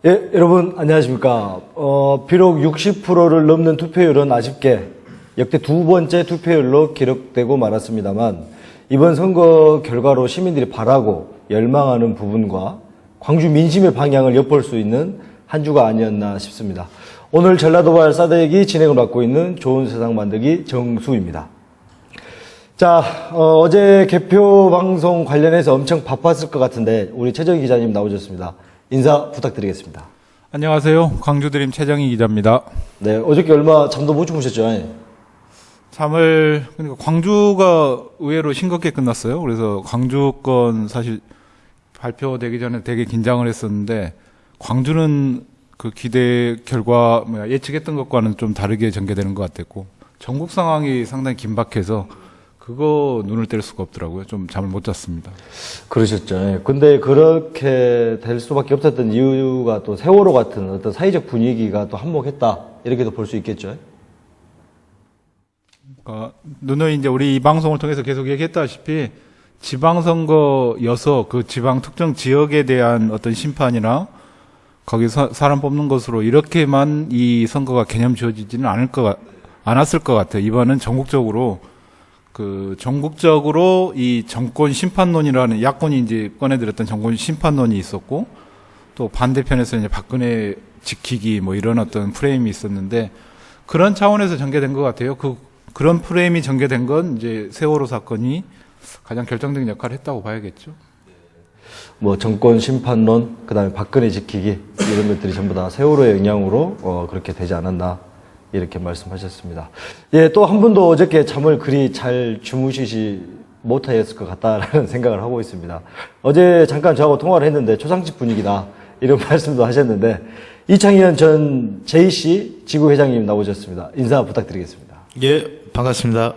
예, 여러분 안녕하십니까. 비록 60%를 넘는 투표율은 아쉽게 역대 두 번째 투표율로 기록되고 말았습니다만 이번 선거 결과로 시민들이 바라고 열망하는 부분과 광주 민심의 방향을 엿볼 수 있는 한 주가 아니었나 싶습니다. 오늘 전라도발 사대기 진행을 맡고 있는 좋은 세상 만들기 정수입니다. 자, 어제 개표 방송 관련해서 엄청 바빴을 것 같은데 우리 최정희 기자님 나오셨습니다. 인사 부탁드리겠습니다. 안녕하세요. 광주드림 최정희 기자입니다. 네, 어저께 얼마 잠도 못 주무셨죠? 그러니까 광주가 의외로 싱겁게 끝났어요. 그래서 광주권 사실 발표되기 전에 되게 긴장을 했었는데 광주는 그 기대 결과 예측했던 것과는 좀 다르게 전개되는 것 같았고 전국 상황이 상당히 긴박해서 그거 눈을 뗄 수가 없더라고요. 좀 잠을 못 잤습니다. 그러셨죠. 근데 그렇게 될 수밖에 없었던 이유가 또 세월호 같은 어떤 사회적 분위기가 또 한몫했다. 이렇게도 볼 수 있겠죠. 그러니까 누누이 이제 우리 이 방송을 통해서 계속 얘기했다시피 지방선거여서 그 지방 특정 지역에 대한 어떤 심판이나 거기서 사람 뽑는 것으로 이렇게만 이 선거가 개념 지어지지는 않았을 것 같아요. 이번은 전국적으로 이 정권 심판론이라는 야권이 이제 꺼내들었던 정권 심판론이 있었고 또 반대편에서 이제 박근혜 지키기 뭐 이런 어떤 프레임이 있었는데 그런 차원에서 전개된 것 같아요. 그런 프레임이 전개된 건 이제 세월호 사건이 가장 결정적인 역할을 했다고 봐야겠죠. 뭐 정권 심판론, 그다음에 박근혜 지키기 이런 것들이 전부 다 세월호의 영향으로 그렇게 되지 않았나. 이렇게 말씀하셨습니다. 예, 또 한 분도 어저께 잠을 그리 잘 주무시지 못하였을 것 같다라는 생각을 하고 있습니다. 어제 잠깐 저하고 통화를 했는데 초상집 분위기다 이런 말씀도 하셨는데 이창현 전 JC 지구회장님 나오셨습니다. 인사 부탁드리겠습니다. 예, 반갑습니다.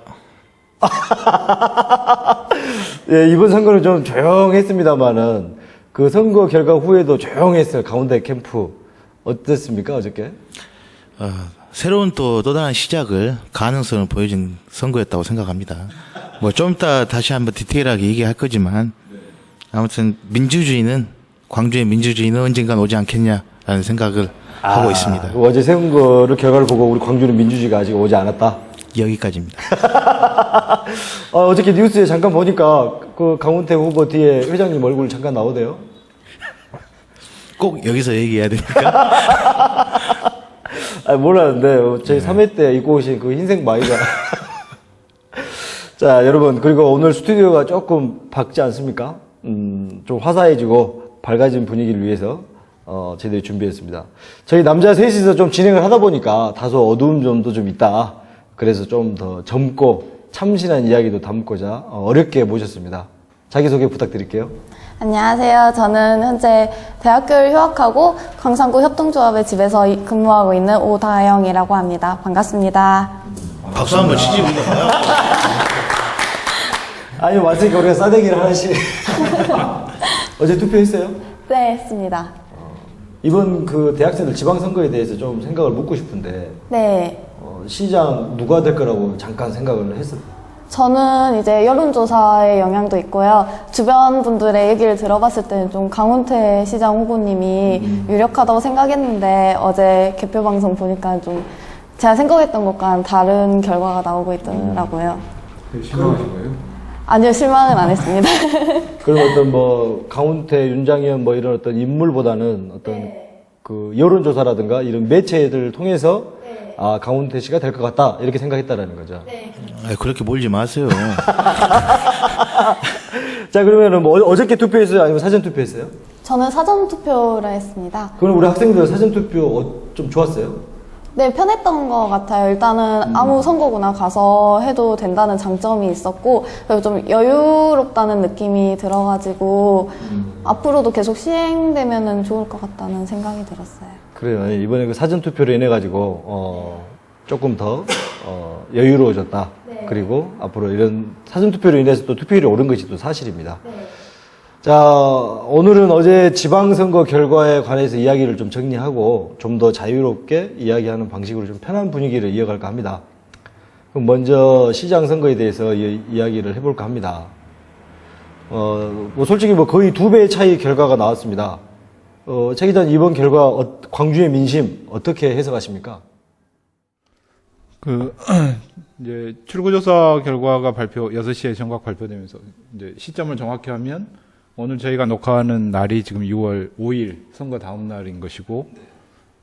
예, 이번 선거는 좀 조용했습니다만은 그 선거 결과 후에도 조용했어요. 가운데 캠프 어땠습니까 어저께? 새로운 또 다른 시작을 가능성을 보여준 선거였다고 생각합니다. 뭐 좀 이따 다시 한번 디테일하게 얘기할 거지만 아무튼 광주의 민주주의는 언젠간 오지 않겠냐라는 생각을 하고 있습니다. 어제 선거를 결과를 보고 우리 광주는 민주주의가 아직 오지 않았다. 여기까지입니다. 어저께 뉴스에 잠깐 보니까 그 강훈태 후보 뒤에 회장님 얼굴 잠깐 나오대요. 꼭 여기서 얘기해야 됩니까? 몰랐는데 저희 3회 때 입고 오신 그 흰색 마이가 자, 여러분, 그리고 오늘 스튜디오가 조금 밝지 않습니까? 좀 화사해지고 밝아진 분위기를 위해서 저희들이 준비했습니다. 저희 남자 셋이서 좀 진행을 하다 보니까 다소 어두운 점도 좀 있다. 그래서 좀 더 젊고 참신한 이야기도 담고자 어렵게 모셨습니다. 자기소개 부탁드릴게요. 안녕하세요. 저는 현재 대학교를 휴학하고 광산구 협동조합의 집에서 근무하고 있는 오다영이라고 합니다. 반갑습니다. 박수 한번 치지 우리가. 아니, 왔으니까 우리가 싸대기를 하나씩. 어제 투표했어요? 네, 했습니다. 이번 그 대학생들 지방선거에 대해서 좀 생각을 묻고 싶은데. 네. 시장 누가 될 거라고 잠깐 생각을 했었어요. 저는 이제 여론조사의 영향도 있고요. 주변 분들의 얘기를 들어봤을 때는 좀 강훈태 시장 후보님이 유력하다고 생각했는데 어제 개표 방송 보니까 좀 제가 생각했던 것과는 다른 결과가 나오고 있더라고요. 실망하신 거예요? 아니요, 실망은 안 했습니다. 그럼 어떤 뭐 강훈태, 윤장현 뭐 이런 어떤 인물보다는 어떤 그 여론조사라든가 이런 매체들을 통해서 강훈태 씨가 될 것 같다 이렇게 생각했다라는 거죠. 네. 그렇게 몰지 마세요. 자, 그러면은 뭐 어저께 투표했어요? 아니면 사전 투표했어요? 저는 사전 투표를 했습니다. 그럼 우리 학생들 사전 투표 좀 좋았어요? 네, 편했던 것 같아요. 일단은 아무 선거구나 가서 해도 된다는 장점이 있었고, 그리고 좀 여유롭다는 느낌이 들어가지고, 앞으로도 계속 시행되면은 좋을 것 같다는 생각이 들었어요. 그래요. 이번에 그 사전 투표로 인해 가지고 조금 더 여유로워졌다. 네. 그리고 앞으로 이런 사전 투표로 인해서 또 투표율이 오른 것이 또 사실입니다. 네. 자, 오늘은 어제 지방선거 결과에 관해서 이야기를 좀 정리하고 좀 더 자유롭게 이야기하는 방식으로 좀 편한 분위기를 이어갈까 합니다. 그럼 먼저 시장 선거에 대해서 이야기를 해볼까 합니다. 뭐 솔직히 뭐 거의 2배의 차이 결과가 나왔습니다. 최 기자님 이번 결과 광주의 민심 어떻게 해석하십니까? 이제 출구조사 결과가 6시에 정각 발표되면서 이제 시점을 정확히 하면 오늘 저희가 녹화하는 날이 지금 6월 5일 선거 다음 날인 것이고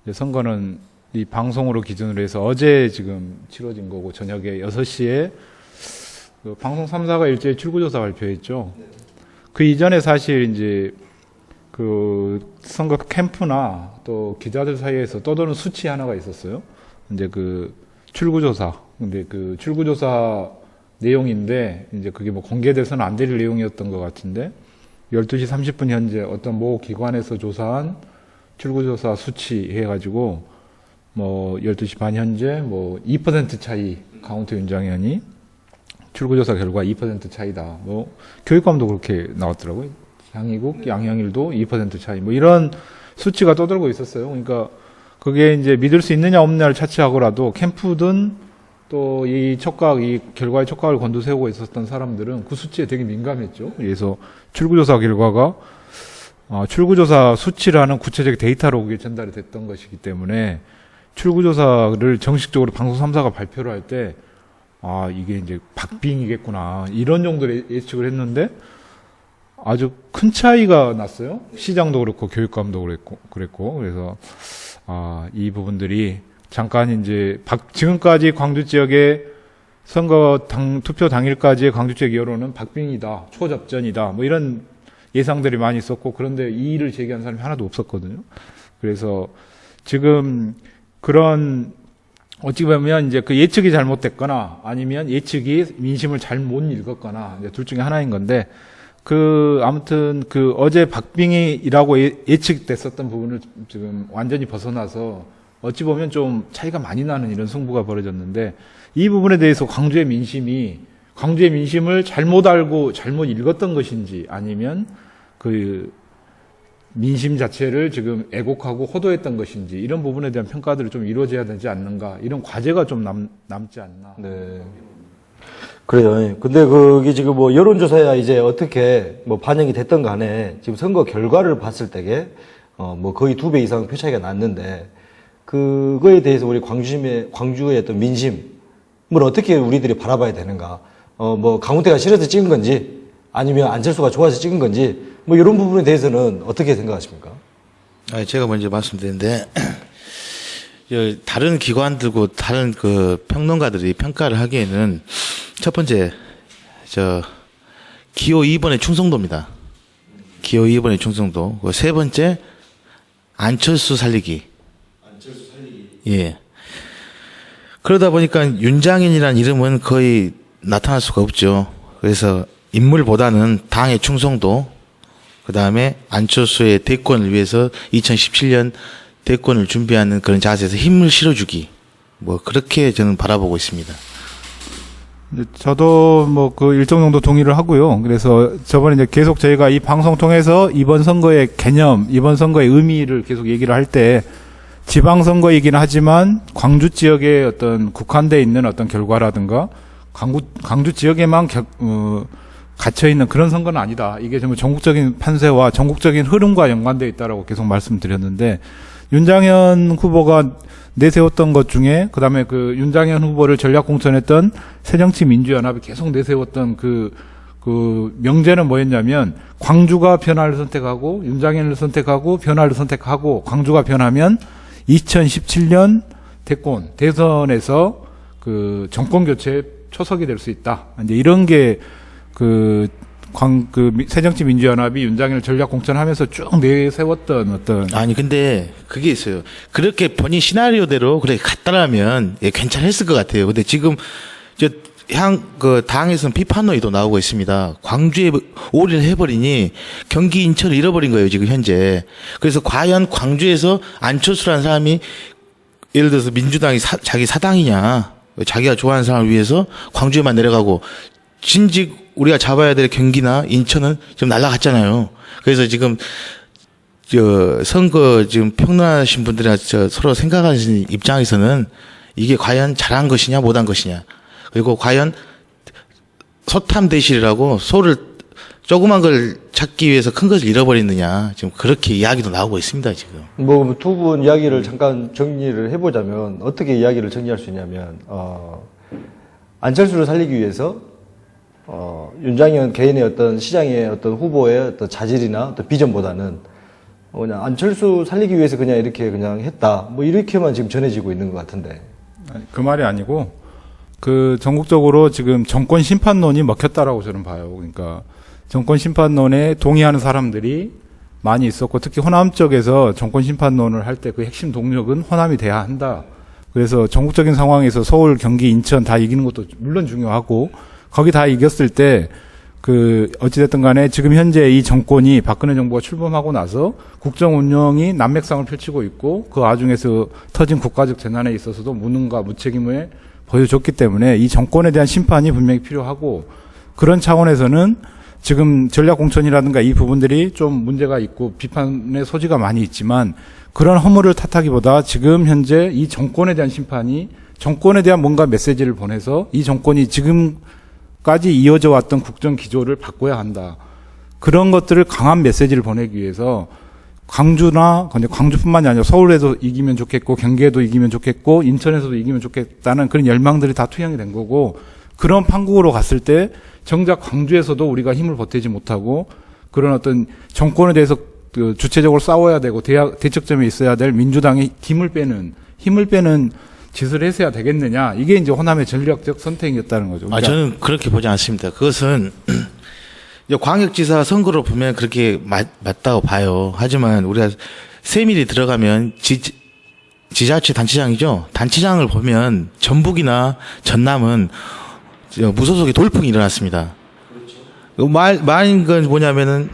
이제 선거는 이 방송으로 기준으로 해서 어제 지금 치러진 거고 저녁에 6시에 그 방송 3사가 일제히 출구조사 발표했죠. 그 이전에 사실 이제 그 선거 캠프나 또 기자들 사이에서 떠도는 수치 하나가 있었어요. 이제 그 출구조사. 근데 그 출구조사 내용인데 이제 그게 뭐 공개돼서는 안 될 내용이었던 것 같은데 12시 30분 현재 어떤 모 기관에서 조사한 출구조사 수치 해가지고 뭐 12시 반 현재 뭐 2% 차이 강원도 윤장현이 출구조사 결과 2% 차이다. 뭐 교육감도 그렇게 나왔더라고요. 양희국, 양형일도 2% 차이. 뭐 이런 수치가 떠돌고 있었어요. 그러니까 그게 이제 믿을 수 있느냐 없느냐를 차치하고라도 캠프든 또 이 촉각, 이 결과의 촉각을 곤두세우고 있었던 사람들은 그 수치에 되게 민감했죠. 그래서 출구조사 결과가 출구조사 수치라는 구체적 데이터로 그게 전달이 됐던 것이기 때문에 출구조사를 정식적으로 방송 3사가 발표를 할 때 이게 이제 박빙이겠구나 이런 정도로 예측을 했는데 아주 큰 차이가 났어요. 시장도 그렇고 교육감도 그랬고 그래서 이 부분들이 잠깐 이제 지금까지 광주 지역의 선거 투표 당일까지의 광주 지역 여론은 박빙이다, 초접전이다, 뭐 이런 예상들이 많이 있었고 그런데 이의를 제기한 사람이 하나도 없었거든요. 그래서 지금 그런 어찌 보면 이제 그 예측이 잘못됐거나 아니면 예측이 민심을 잘못 읽었거나 이제 둘 중에 하나인 건데 아무튼 어제 박빙이라고 예측됐었던 부분을 지금 완전히 벗어나서 어찌 보면 좀 차이가 많이 나는 이런 승부가 벌어졌는데 이 부분에 대해서 광주의 민심을 잘못 알고 잘못 읽었던 것인지 아니면 그 민심 자체를 지금 애곡하고 호도했던 것인지 이런 부분에 대한 평가들이 좀 이루어져야 되지 않는가 이런 과제가 좀 남지 않나. 네. 그래요. 근데 그게 지금 뭐 여론조사야 이제 어떻게 뭐 반영이 됐던 간에 지금 선거 결과를 봤을 때게 뭐 거의 2배 이상 표 차이가 났는데 그거에 대해서 우리 광주의 어떤 민심을 어떻게 우리들이 바라봐야 되는가. 뭐 강훈태가 싫어서 찍은 건지 아니면 안철수가 좋아서 찍은 건지 뭐 이런 부분에 대해서는 어떻게 생각하십니까? 제가 먼저 말씀드리는데 다른 기관들고 다른 그 평론가들이 평가를 하기에는 첫 번째 기호 2번의 충성도입니다. 기호 2번의 충성도. 세 번째 안철수 살리기. 예. 그러다 보니까 윤장현이라는 이름은 거의 나타날 수가 없죠. 그래서 인물보다는 당의 충성도, 그 다음에 안철수의 대권을 위해서 2017년 대권을 준비하는 그런 자세에서 힘을 실어주기. 뭐 그렇게 저는 바라보고 있습니다. 저도 뭐 그 일정 정도 동의를 하고요. 그래서 저번에 이제 계속 저희가 이 방송 통해서 이번 선거의 개념, 이번 선거의 의미를 계속 얘기를 할 때 지방선거이긴 하지만 광주 지역에 어떤 국한되어 있는 어떤 결과라든가 광주 지역에만 갇혀있는 그런 선거는 아니다. 이게 정말 전국적인 판세와 전국적인 흐름과 연관되어 있다라고 계속 말씀드렸는데 윤장현 후보가 내세웠던 것 중에 그다음에 그 윤장현 후보를 전략 공천했던 새정치민주연합이 계속 내세웠던 그 명제는 뭐였냐면 광주가 변화를 선택하고 윤장현을 선택하고 변화를 선택하고 광주가 변하면 2017년 대선에서 그 정권 교체 초석이 될 수 있다. 이제 이런 게 새정치민주연합이 윤장현을 전략 공천하면서 쭉 내세웠던 어떤. 아니, 근데 그게 있어요. 그렇게 본인 시나리오대로 그렇게 갔다라면 괜찮았을 것 같아요. 근데 지금 당에서는 비판 논의도 나오고 있습니다. 광주에 올인을 해버리니 경기 인천을 잃어버린 거예요, 지금 현재. 그래서 과연 광주에서 안철수라는 사람이 예를 들어서 민주당이 자기 사당이냐, 자기가 좋아하는 사람을 위해서 광주에만 내려가고 진직 우리가 잡아야 될 경기나 인천은 지금 날아갔잖아요. 그래서 지금 선거 지금 평론하신 분들이랑 서로 생각하시는 입장에서는 이게 과연 잘한 것이냐 못한 것이냐, 그리고 과연 소탐대실이라고 소를 조그만 걸 찾기 위해서 큰 것을 잃어버리느냐 지금 그렇게 이야기도 나오고 있습니다 지금. 뭐 두 분 이야기를 잠깐 정리를 해보자면 어떻게 이야기를 정리할 수 있냐면 안철수를 살리기 위해서 윤장현 개인의 어떤 시장의 어떤 후보의 어떤 자질이나 어떤 비전보다는 그냥 안철수 살리기 위해서 그냥 이렇게 그냥 했다. 뭐 이렇게만 지금 전해지고 있는 것 같은데. 아니, 그 말이 아니고 그 전국적으로 지금 정권 심판론이 먹혔다라고 저는 봐요. 그러니까 정권 심판론에 동의하는 사람들이 많이 있었고 특히 호남 쪽에서 정권 심판론을 할 때 그 핵심 동력은 호남이 돼야 한다. 그래서 전국적인 상황에서 서울, 경기, 인천 다 이기는 것도 물론 중요하고 거기 다 이겼을 때 그 어찌됐든 간에 지금 현재 이 정권이 박근혜 정부가 출범하고 나서 국정 운영이 난맥상을 펼치고 있고 그 와중에서 터진 국가적 재난에 있어서도 무능과 무책임을 보여줬기 때문에 이 정권에 대한 심판이 분명히 필요하고 그런 차원에서는 지금 전략공천이라든가 이 부분들이 좀 문제가 있고 비판의 소지가 많이 있지만 그런 허물을 탓하기보다 지금 현재 이 정권에 대한 심판이 정권에 대한 뭔가 메시지를 보내서 이 정권이 지금까지 이어져 왔던 국정 기조를 바꿔야 한다. 그런 것들을 강한 메시지를 보내기 위해서 광주뿐만이 아니라 서울에도 이기면 좋겠고 경기에도 이기면 좋겠고 인천에서도 이기면 좋겠다는 그런 열망들이 다 투영이 된 거고 그런 판국으로 갔을 때 정작 광주에서도 우리가 힘을 보태지 못하고 그런 어떤 정권에 대해서 그 주체적으로 싸워야 되고 대척점에 있어야 될 민주당의 힘을 빼는 짓을 해서야 되겠느냐. 이게 이제 호남의 전략적 선택이었다는 거죠. 그러니까 저는 그렇게 보지 않습니다. 그것은 광역지사 선거로 보면 그렇게 맞다고 봐요. 하지만 우리가 세밀히 들어가면 지자체 단체장이죠. 단체장을 보면 전북이나 전남은 무소속의 돌풍이 일어났습니다. 말인 건 뭐냐면은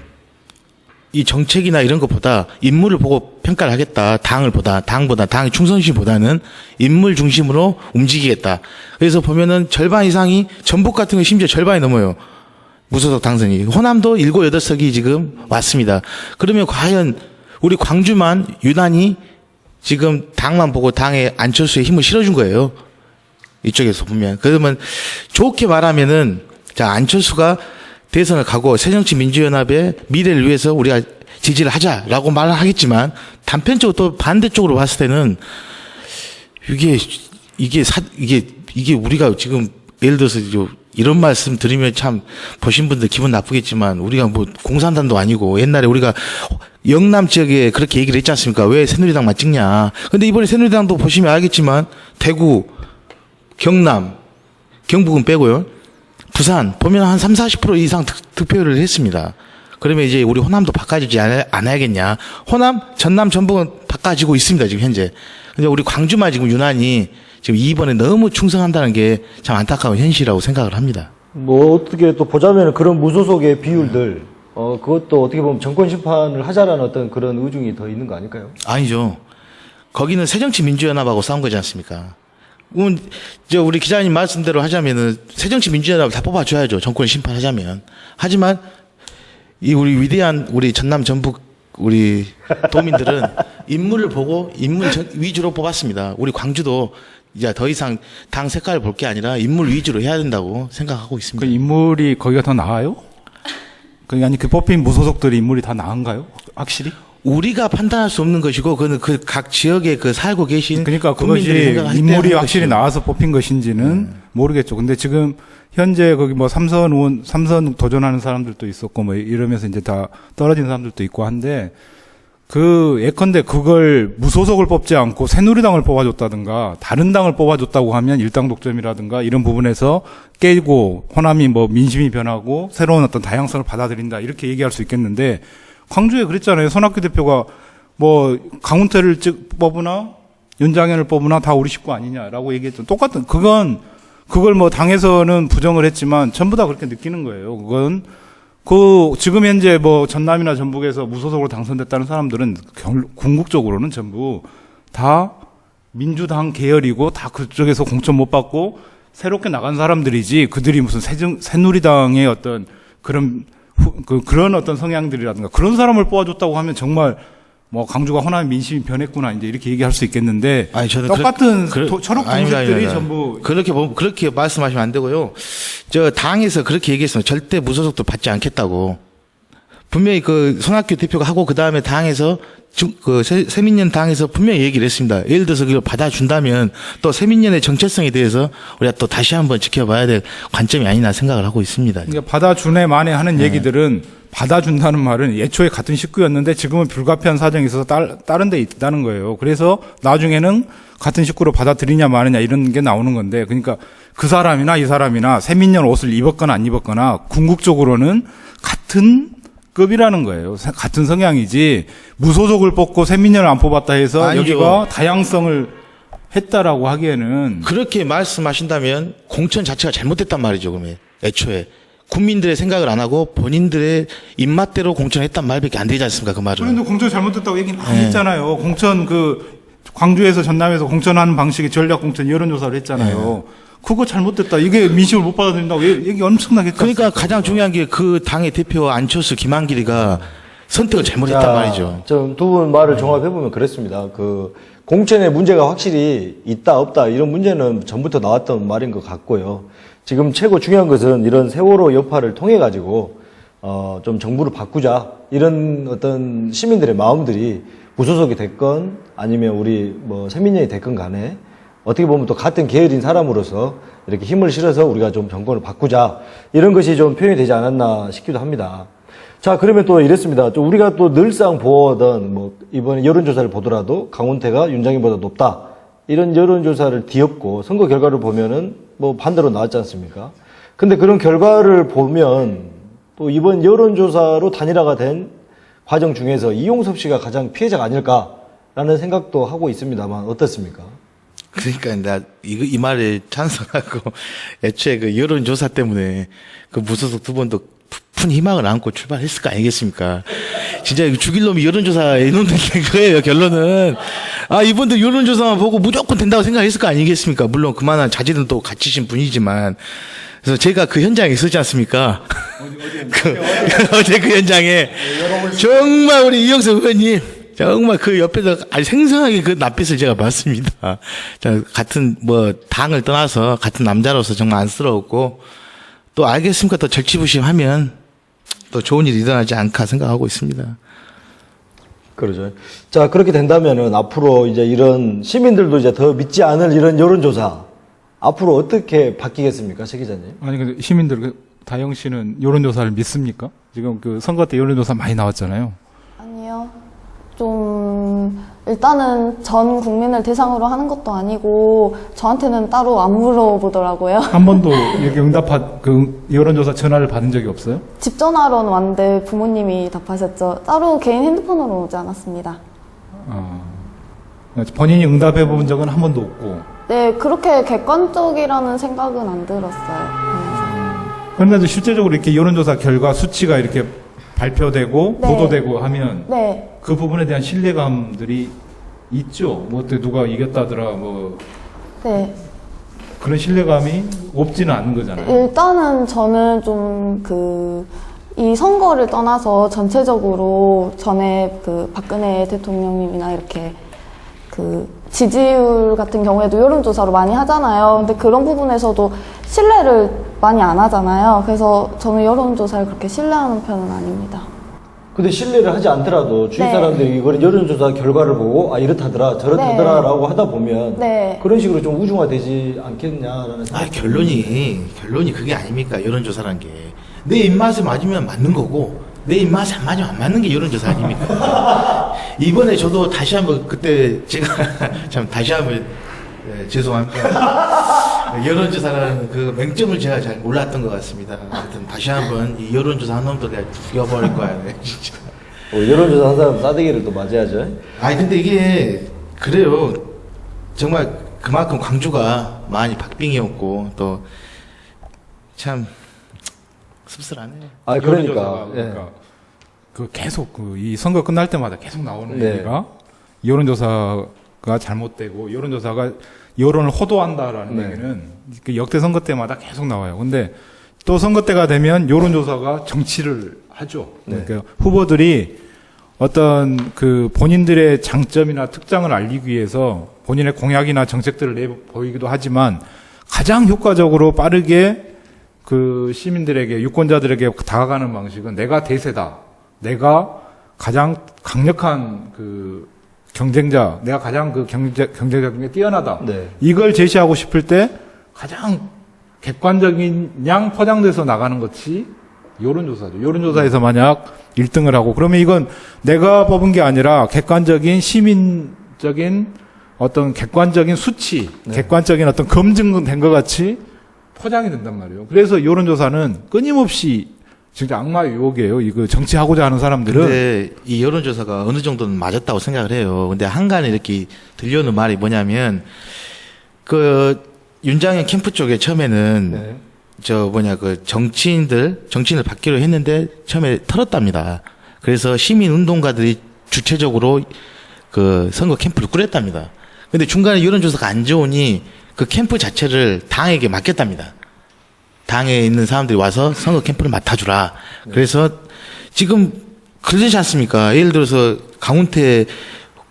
이 정책이나 이런 것보다 인물을 보고 평가를 하겠다. 당보다 당의 충성심보다는 인물 중심으로 움직이겠다. 그래서 보면은 절반 이상이 전북 같은 건 심지어 절반이 넘어요. 무소속 당선이. 호남도 7, 8석이 지금 왔습니다. 그러면 과연 우리 광주만 유난히 지금 당만 보고 당에 안철수의 힘을 실어준 거예요. 이쪽에서 보면. 그러면 좋게 말하면은 자, 안철수가 대선을 가고 새정치민주연합의 미래를 위해서 우리가 지지를 하자라고 말을 하겠지만 단편적으로 또 반대쪽으로 봤을 때는 이게 우리가 지금 예를 들어서 이런 말씀 드리면 참 보신 분들 기분 나쁘겠지만 우리가 뭐 공산당도 아니고 옛날에 우리가 영남 지역에 그렇게 얘기를 했지 않습니까? 왜 새누리당만 찍냐. 근데 이번에 새누리당도 보시면 알겠지만 대구, 경남, 경북은 빼고요. 부산 보면 한 30-40% 이상 득표를 했습니다. 그러면 이제 우리 호남도 바꿔주지 않아야겠냐. 호남, 전남, 전북은 바꿔지고 있습니다. 지금 현재. 근데 우리 광주만 지금 유난히 지금 이번에 너무 충성한다는 게 참 안타까운 현실이라고 생각을 합니다. 뭐 어떻게 또 보자면 그런 무소속의 비율들 그것도 어떻게 보면 정권 심판을 하자라는 어떤 그런 의중이 더 있는 거 아닐까요? 아니죠. 거기는 새정치민주연합하고 싸운 거지 않습니까? 우리 기자님 말씀대로 하자면은 새정치민주연합을 다 뽑아줘야죠. 정권을 심판하자면. 하지만 우리 위대한 우리 전남 전북 우리 도민들은 인물을 보고 인물 위주로 뽑았습니다. 우리 광주도 이제 더 이상 당 색깔을 볼 게 아니라 인물 위주로 해야 된다고 생각하고 있습니다. 그 인물이 거기가 더 나아요? 아니 그 뽑힌 무소속들이 인물이 다 나은가요? 확실히? 우리가 판단할 수 없는 것이고 그거는 그 각 지역에 그 살고 계신 그러니까 국민들이 그것이 생각할 때 인물이 하는 확실히 것이죠. 나와서 뽑힌 것인지는 모르겠죠. 근데 지금 현재 거기 뭐 삼선 도전하는 사람들도 있었고 뭐 이러면서 이제 다 떨어진 사람들도 있고 한데 예컨대 그걸 무소속을 뽑지 않고 새누리당을 뽑아줬다든가 다른 당을 뽑아줬다고 하면 일당 독점이라든가 이런 부분에서 깨고 호남이 뭐 민심이 변하고 새로운 어떤 다양성을 받아들인다 이렇게 얘기할 수 있겠는데 광주에 그랬잖아요. 손학규 대표가 뭐 강훈태를 뽑으나 윤장현을 뽑으나 다 우리 식구 아니냐라고 얘기했죠. 똑같은 그걸 뭐 당에서는 부정을 했지만 전부 다 그렇게 느끼는 거예요. 그건 지금 현재 뭐 전남이나 전북에서 무소속으로 당선됐다는 사람들은 궁극적으로는 전부 다 민주당 계열이고 다 그쪽에서 공천 못 받고 새롭게 나간 사람들이지 그들이 무슨 새누리당의 어떤 그런 어떤 성향들이라든가 그런 사람을 뽑아줬다고 하면 정말 뭐 광주가 호남 민심이 변했구나 이제 이렇게 얘기할 수 있겠는데 아니, 저는 똑같은 초록 동색들이 전부 그렇게 말씀하시면 안 되고요. 저 당에서 그렇게 얘기했으면 절대 무소속도 받지 않겠다고 분명히 그 손학규 대표가 하고 그 다음에 당에서 세민연 당에서 분명히 얘기를 했습니다. 예를 들어서 그걸 받아준다면 또 세민연의 정체성에 대해서 우리가 또 다시 한번 지켜봐야 될 관점이 아니나 생각을 하고 있습니다. 그러니까 받아주네 만에 하는 얘기들은 받아준다는 말은 애초에 같은 식구였는데 지금은 불가피한 사정이 있어서 다른 데 있다는 거예요. 그래서 나중에는 같은 식구로 받아들이냐 마느냐 이런 게 나오는 건데, 그러니까 그 사람이나 이 사람이나 세민연 옷을 입었거나 안 입었거나 궁극적으로는 같은 급이라는 거예요. 같은 성향이지 무소속을 뽑고 세민연을 안 뽑았다 해서 아니죠. 여기가 다양성을 했다라고 하기에는 그렇게 말씀하신다면 공천 자체가 잘못됐단 말이죠. 그러면 애초에 국민들의 생각을 안 하고 본인들의 입맛대로 공천했단 말밖에 안 되지 않습니까? 그 말은. 그런데 공천 잘못됐다고 얘기 많이 했잖아요. 공천 광주에서 전남에서 공천하는 방식이 전략 공천 여론조사를 했잖아요. 그거 잘못됐다. 이게 민심을 못 받아들인다고 얘기 엄청나게 했잖아요. 그러니까 가장 중요한 게 그 당의 대표 안철수, 김한길이가 선택을 잘못했단 말이죠. 좀 두 분 말을 종합해보면 그랬습니다. 공천에 문제가 확실히 있다, 없다, 이런 문제는 전부터 나왔던 말인 것 같고요. 지금 최고 중요한 것은 이런 세월호 여파를 통해가지고, 좀 정부를 바꾸자, 이런 어떤 시민들의 마음들이 무소속이 됐건, 아니면 우리 세민연이 됐건 간에, 어떻게 보면 또 같은 계열인 사람으로서 이렇게 힘을 실어서 우리가 좀 정권을 바꾸자, 이런 것이 좀 표현이 되지 않았나 싶기도 합니다. 자, 그러면 또 이랬습니다. 또 우리가 또 늘상 보던, 이번에 여론조사를 보더라도 강훈태가 윤장현보다 높다, 이런 여론조사를 뒤엎고 선거 결과를 보면은 반대로 나왔지 않습니까? 근데 그런 결과를 보면 또 이번 여론조사로 단일화가 된 과정 중에서 이용섭 씨가 가장 피해자가 아닐까라는 생각도 하고 있습니다만 어떻습니까? 그러니까 이 말에 찬성하고 애초에 그 여론조사 때문에 그 무소속 두 번도 큰 희망을 안고 출발했을 거 아니겠습니까? 진짜 죽일 놈이 여론조사에 놓는 거예요, 결론은. 이분들 여론조사만 보고 무조건 된다고 생각했을 거 아니겠습니까? 물론 그만한 자질은 또 갖추신 분이지만. 그래서 제가 그 현장에 있었지 않습니까? 어제 그 현장에 정말 우리 이영석 의원님 정말 그 옆에서 아주 생생하게 그 낯빛을 제가 봤습니다. 같은 당을 떠나서 같은 남자로서 정말 안쓰러웠고, 또 알겠습니까? 또 절치부심하면 또 좋은 일이 일어나지 않을까 생각하고 있습니다. 그러죠. 자, 그렇게 된다면은 앞으로 이제 이런 시민들도 이제 더 믿지 않을 이런 여론조사 앞으로 어떻게 바뀌겠습니까, 최 기자님? 아니, 근데 시민들, 다영 씨는 여론조사를 믿습니까? 지금 선거 때 여론조사 많이 나왔잖아요. 아니요. 일단은 전 국민을 대상으로 하는 것도 아니고, 저한테는 따로 안 물어보더라고요. 한 번도 이렇게 여론조사 전화를 받은 적이 없어요? 집 전화로는 왔는데 부모님이 답하셨죠. 따로 개인 핸드폰으로 오지 않았습니다. 본인이 응답해 본 적은 한 번도 없고. 네, 그렇게 객관적이라는 생각은 안 들었어요. 그런데 실제적으로 이렇게 여론조사 결과 수치가 이렇게 발표되고 네. 보도되고 하면 네. 그 부분에 대한 신뢰감들이 있죠. 누가 이겼다더라, 네. 그런 신뢰감이 없지는 않은 거잖아요. 일단은 저는 이 선거를 떠나서 전체적으로 전에 박근혜 대통령님이나 이렇게 지지율 같은 경우에도 여론조사로 많이 하잖아요. 근데 그런 부분에서도 신뢰를 많이 안 하잖아요. 그래서 저는 여론조사를 그렇게 신뢰하는 편은 아닙니다. 근데 신뢰를 하지 않더라도 주위 네. 사람들이 이걸 여론조사 결과를 보고 이렇다더라 저렇다더라 라고 하다 보면 네. 그런 식으로 좀 우중화되지 않겠냐라는 생각이 결론이 그게 아닙니까? 여론조사라는 게. 내 입맛에 맞으면 맞는 거고, 내 입맛에 안 맞으면 안 맞는 게 여론조사 아닙니까? 이번에 저도 다시 한번 그때 제가 다시 한번 죄송합니다. 여론조사라는 그 맹점을 제가 잘 몰랐던 것 같습니다. 하여튼 다시 한번 이 여론조사 한 놈도 내가 죽여버릴 거야, 진짜. 여론조사 한 사람 싸대기를 또 맞아야죠. 근데 이게 그래요. 정말 그만큼 광주가 많이 박빙이었고 또 참 씁쓸하네요. 그러니까. 계속 이 선거 끝날 때마다 계속 나오는 네. 얘기가 여론조사가 잘못되고 여론조사가 여론을 호도한다라는 네. 얘기는 역대 선거 때마다 계속 나와요. 근데 또 선거 때가 되면 여론조사가 정치를 하죠. 네. 그러니까 후보들이 어떤 본인들의 장점이나 특장을 알리기 위해서 본인의 공약이나 정책들을 내보이기도 하지만 가장 효과적으로 빠르게 시민들에게, 유권자들에게 다가가는 방식은 내가 대세다. 내가 가장 강력한 그 경쟁자, 내가 가장 그 경쟁자 중에 뛰어나다. 네. 이걸 제시하고 싶을 때 가장 객관적인 양 포장돼서 나가는 것이 여론조사죠. 여론조사에서 만약 1등을 하고 그러면 이건 내가 뽑은 게 아니라 객관적인 시민적인 어떤 객관적인 수치, 객관적인 어떤 검증된 것 같이 포장이 된단 말이에요. 그래서 여론조사는 끊임없이 진짜 악마의 유혹이에요. 이거 정치하고자 하는 사람들은. 근데 이 여론조사가 어느 정도는 맞았다고 생각을 해요. 근데 한간에 이렇게 들려오는 말이 뭐냐면, 그, 윤장현 캠프 쪽에 처음에는, 네. 정치인을 받기로 했는데, 처음에 털었답니다. 그래서 시민운동가들이 주체적으로 그 선거 캠프를 꾸렸답니다. 근데 중간에 여론조사가 안 좋으니, 그 캠프 자체를 당에게 맡겼답니다. 당에 있는 사람들이 와서 선거 캠프를 맡아주라. 그래서 지금 그러지 않습니까? 예를 들어서 강훈태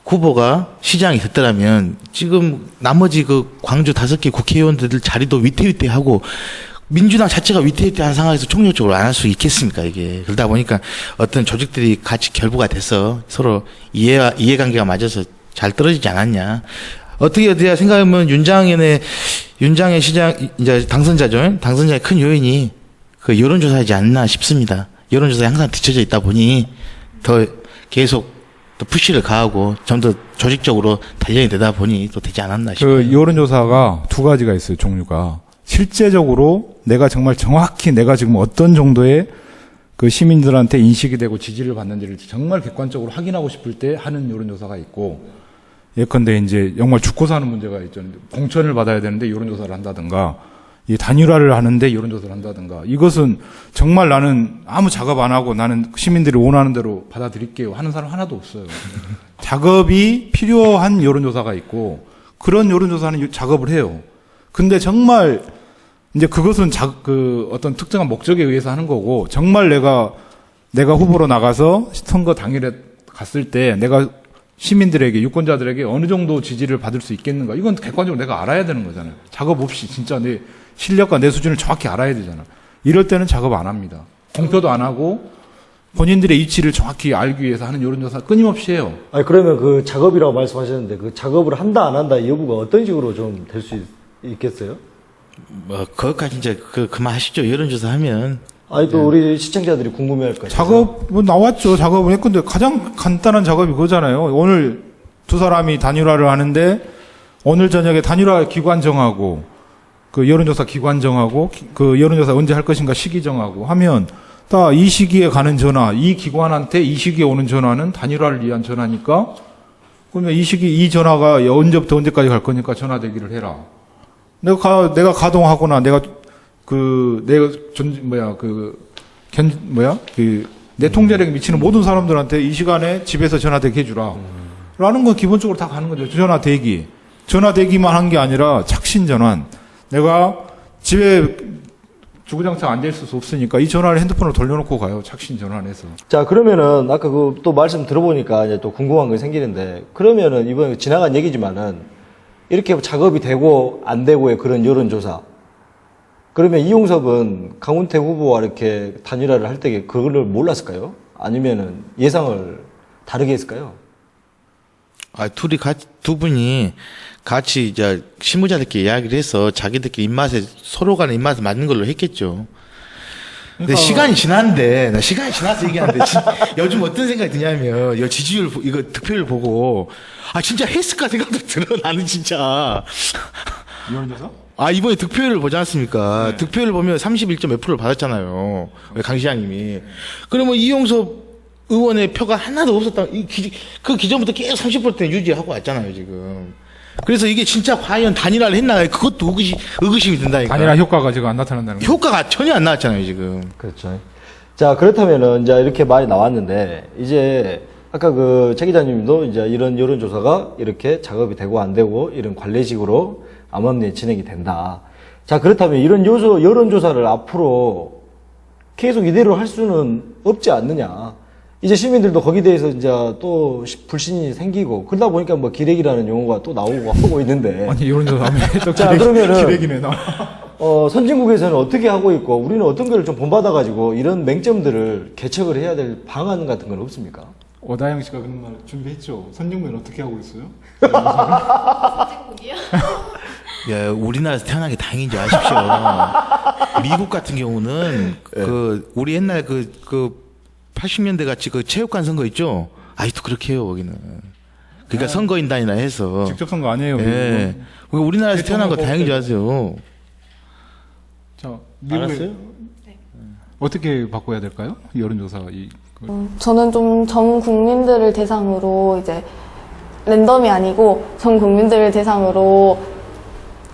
후보가 시장이 됐더라면 지금 나머지 그 광주 5개 국회의원들 자리도 위태위태하고 민주당 자체가 위태위태한 상황에서 총력적으로 안 할 수 있겠습니까, 이게. 그러다 보니까 어떤 조직들이 같이 결부가 돼서 서로 이해관계가 맞아서 잘 떨어지지 않았냐. 어떻게 생각하면 윤장현 시장, 이제 당선자죠. 당선자의 큰 요인이 그 여론조사이지 않나 싶습니다. 여론조사에 항상 뒤쳐져 있다 보니 더 계속 또 푸시를 가하고 좀 더 조직적으로 단련이 되다 보니 또 되지 않았나 싶어요. 그 여론조사가 두 가지가 있어요, 종류가. 실제적으로 내가 정말 정확히 내가 지금 어떤 정도의 그 시민들한테 인식이 되고 지지를 받는지를 정말 객관적으로 확인하고 싶을 때 하는 여론조사가 있고, 예컨대 이제 정말 죽고 사는 문제가 있죠. 공천을 받아야 되는데 여론조사를 한다든가, 이 단일화를 하는데 여론조사를 한다든가, 이것은 정말 나는 아무 작업 안 하고 나는 시민들이 원하는 대로 받아들일게요 하는 사람 하나도 없어요. 작업이 필요한 여론조사가 있고, 그런 여론조사는 작업을 해요. 근데 정말 이제 그것은 그 어떤 특정한 목적에 의해서 하는 거고, 정말 내가 후보로 나가서 선거 당일에 갔을 때 내가 시민들에게, 유권자들에게 어느 정도 지지를 받을 수 있겠는가, 이건 객관적으로 내가 알아야 되는 거잖아요. 작업 없이 진짜 내 실력과 내 수준을 정확히 알아야 되잖아. 이럴 때는 작업 안 합니다. 공표도 안 하고 본인들의 위치를 정확히 알기 위해서 하는 여론조사 끊임없이 해요. 아니, 그러면 그 작업이라고 말씀하셨는데 그 작업을 한다 안 한다 이 여부가 어떤 식으로 좀 될 수 있겠어요? 뭐 그것까지 이제 그만하시죠. 여론조사 하면. 아니, 또 우리 시청자들이 궁금해할 거예요. 작업은 나왔죠. 작업은 했건데 가장 간단한 작업이 그거잖아요. 오늘 두 사람이 단일화를 하는데 오늘 저녁에 단일화 기관 정하고 그 여론조사 기관 정하고 그 여론조사 언제 할 것인가 시기 정하고 하면 다 이 시기에 가는 전화, 이 기관한테 이 시기에 오는 전화는 단일화를 위한 전화니까, 그러면 이 전화가 언제부터 언제까지 갈 거니까 전화 대기를 해라. 내가 가동하거나 내 통제력에 미치는 모든 사람들한테 이 시간에 집에서 전화 대기 해주라. 라는 건 기본적으로 다 가는 거죠. 전화 대기만 한 게 아니라 착신 전환. 내가 집에 주구장창 앉아있을 수 없으니까 이 전화를 핸드폰으로 돌려놓고 가요. 착신 전환해서. 자, 그러면은 아까 그 또 말씀 들어보니까 이제 또 궁금한 게 생기는데, 그러면은 이번에 지나간 얘기지만은 이렇게 작업이 되고 안 되고의 그런 여론조사, 그러면 이용섭은 강훈태 후보와 이렇게 단일화를 할 때 그걸 몰랐을까요? 아니면은 예상을 다르게 했을까요? 두 분이 같이 이제 실무자들끼리 이야기를 해서 자기들끼리 서로 간의 입맛에 맞는 걸로 했겠죠. 근데 시간이 지났는데, 나 시간이 지나서 얘기하는데, 요즘 어떤 생각이 드냐면, 이 지지율, 이거 득표율 보고, 진짜 했을까 생각도 들어, 나는 진짜. 여론조사? 이번에 득표율을 보지 않습니까? 네. 득표율을 보면 31.몇 %를 받았잖아요. 강 시장님이. 그러면 이용섭 의원의 표가 하나도 없었다. 그 기존부터 계속 30%대 유지하고 왔잖아요, 지금. 그래서 이게 진짜 과연 단일화를 했나, 그것도 의구심이 든다니까. 단일화 효과가 지금 안 나타난다는 거예요. 효과가 전혀 안 나왔잖아요, 지금. 그렇죠. 자, 그렇다면은 이제 이렇게 말이 나왔는데, 이제 아까 그 최 기자님도 이제 이런 여론조사가 이렇게 작업이 되고 안 되고 이런 관례식으로 암암리에 진행이 된다. 자, 그렇다면 이런 여론조사를 앞으로 계속 이대로 할 수는 없지 않느냐. 이제 시민들도 거기에 대해서 이제 또 불신이 생기고, 그러다 보니까 뭐 기레기라는 용어가 또 나오고 하고 있는데. 아니, 여론조사 하면 또 자, 그러면은 기레기네, 나. 선진국에서는 어떻게 하고 있고 우리는 어떤 걸 좀 본받아가지고 이런 맹점들을 개척을 해야 될 방안 같은 건 없습니까? 오다영 씨가 그런 말 준비했죠. 선진국은 어떻게 하고 있어요? 야, 우리나라에서 태어나게 다행인지 아십시오. 미국 같은 경우는 그 우리 옛날 그 80년대 같이 그 체육관 선거 있죠. 아직도 그렇게 해요 거기는. 그러니까 선거인단이나 해서. 직접 선거 아니에요. 예. 미국은. 그러니까 우리나라에서 태어난 거 다행인지 아세요. 자, 미국에 알았어요? 어떻게 바꿔야 될까요? 여론조사 저는 좀 전 국민들을 대상으로 이제 랜덤이 아니고 전 국민들을 대상으로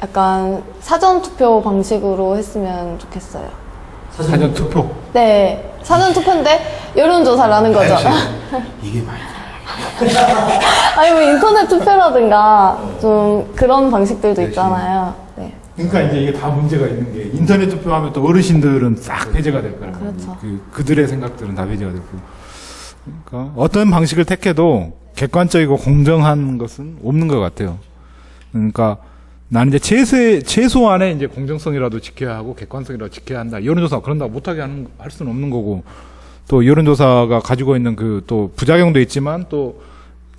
약간 사전 투표 방식으로 했으면 좋겠어요. 사전 투표. 네, 사전 투표인데 여론조사라는 거죠. 이게 많이. 아니 뭐 인터넷 투표라든가 좀 그런 방식들도 있잖아요. 네. 그러니까 이제 이게 다 문제가 있는 게 인터넷 투표하면 또 어르신들은 싹 해제가 될 거라고. 그렇죠. 그들의 생각들은 다 해제가 되고. 그러니까 어떤 방식을 택해도 객관적이고 공정한 것은 없는 것 같아요. 그러니까 나는 이제 최소한의 이제 공정성이라도 지켜야 하고 객관성이라도 지켜야 한다. 여론조사 그런다고 못하게 할 수는 없는 거고. 또 여론조사가 가지고 있는 그 또 부작용도 있지만 또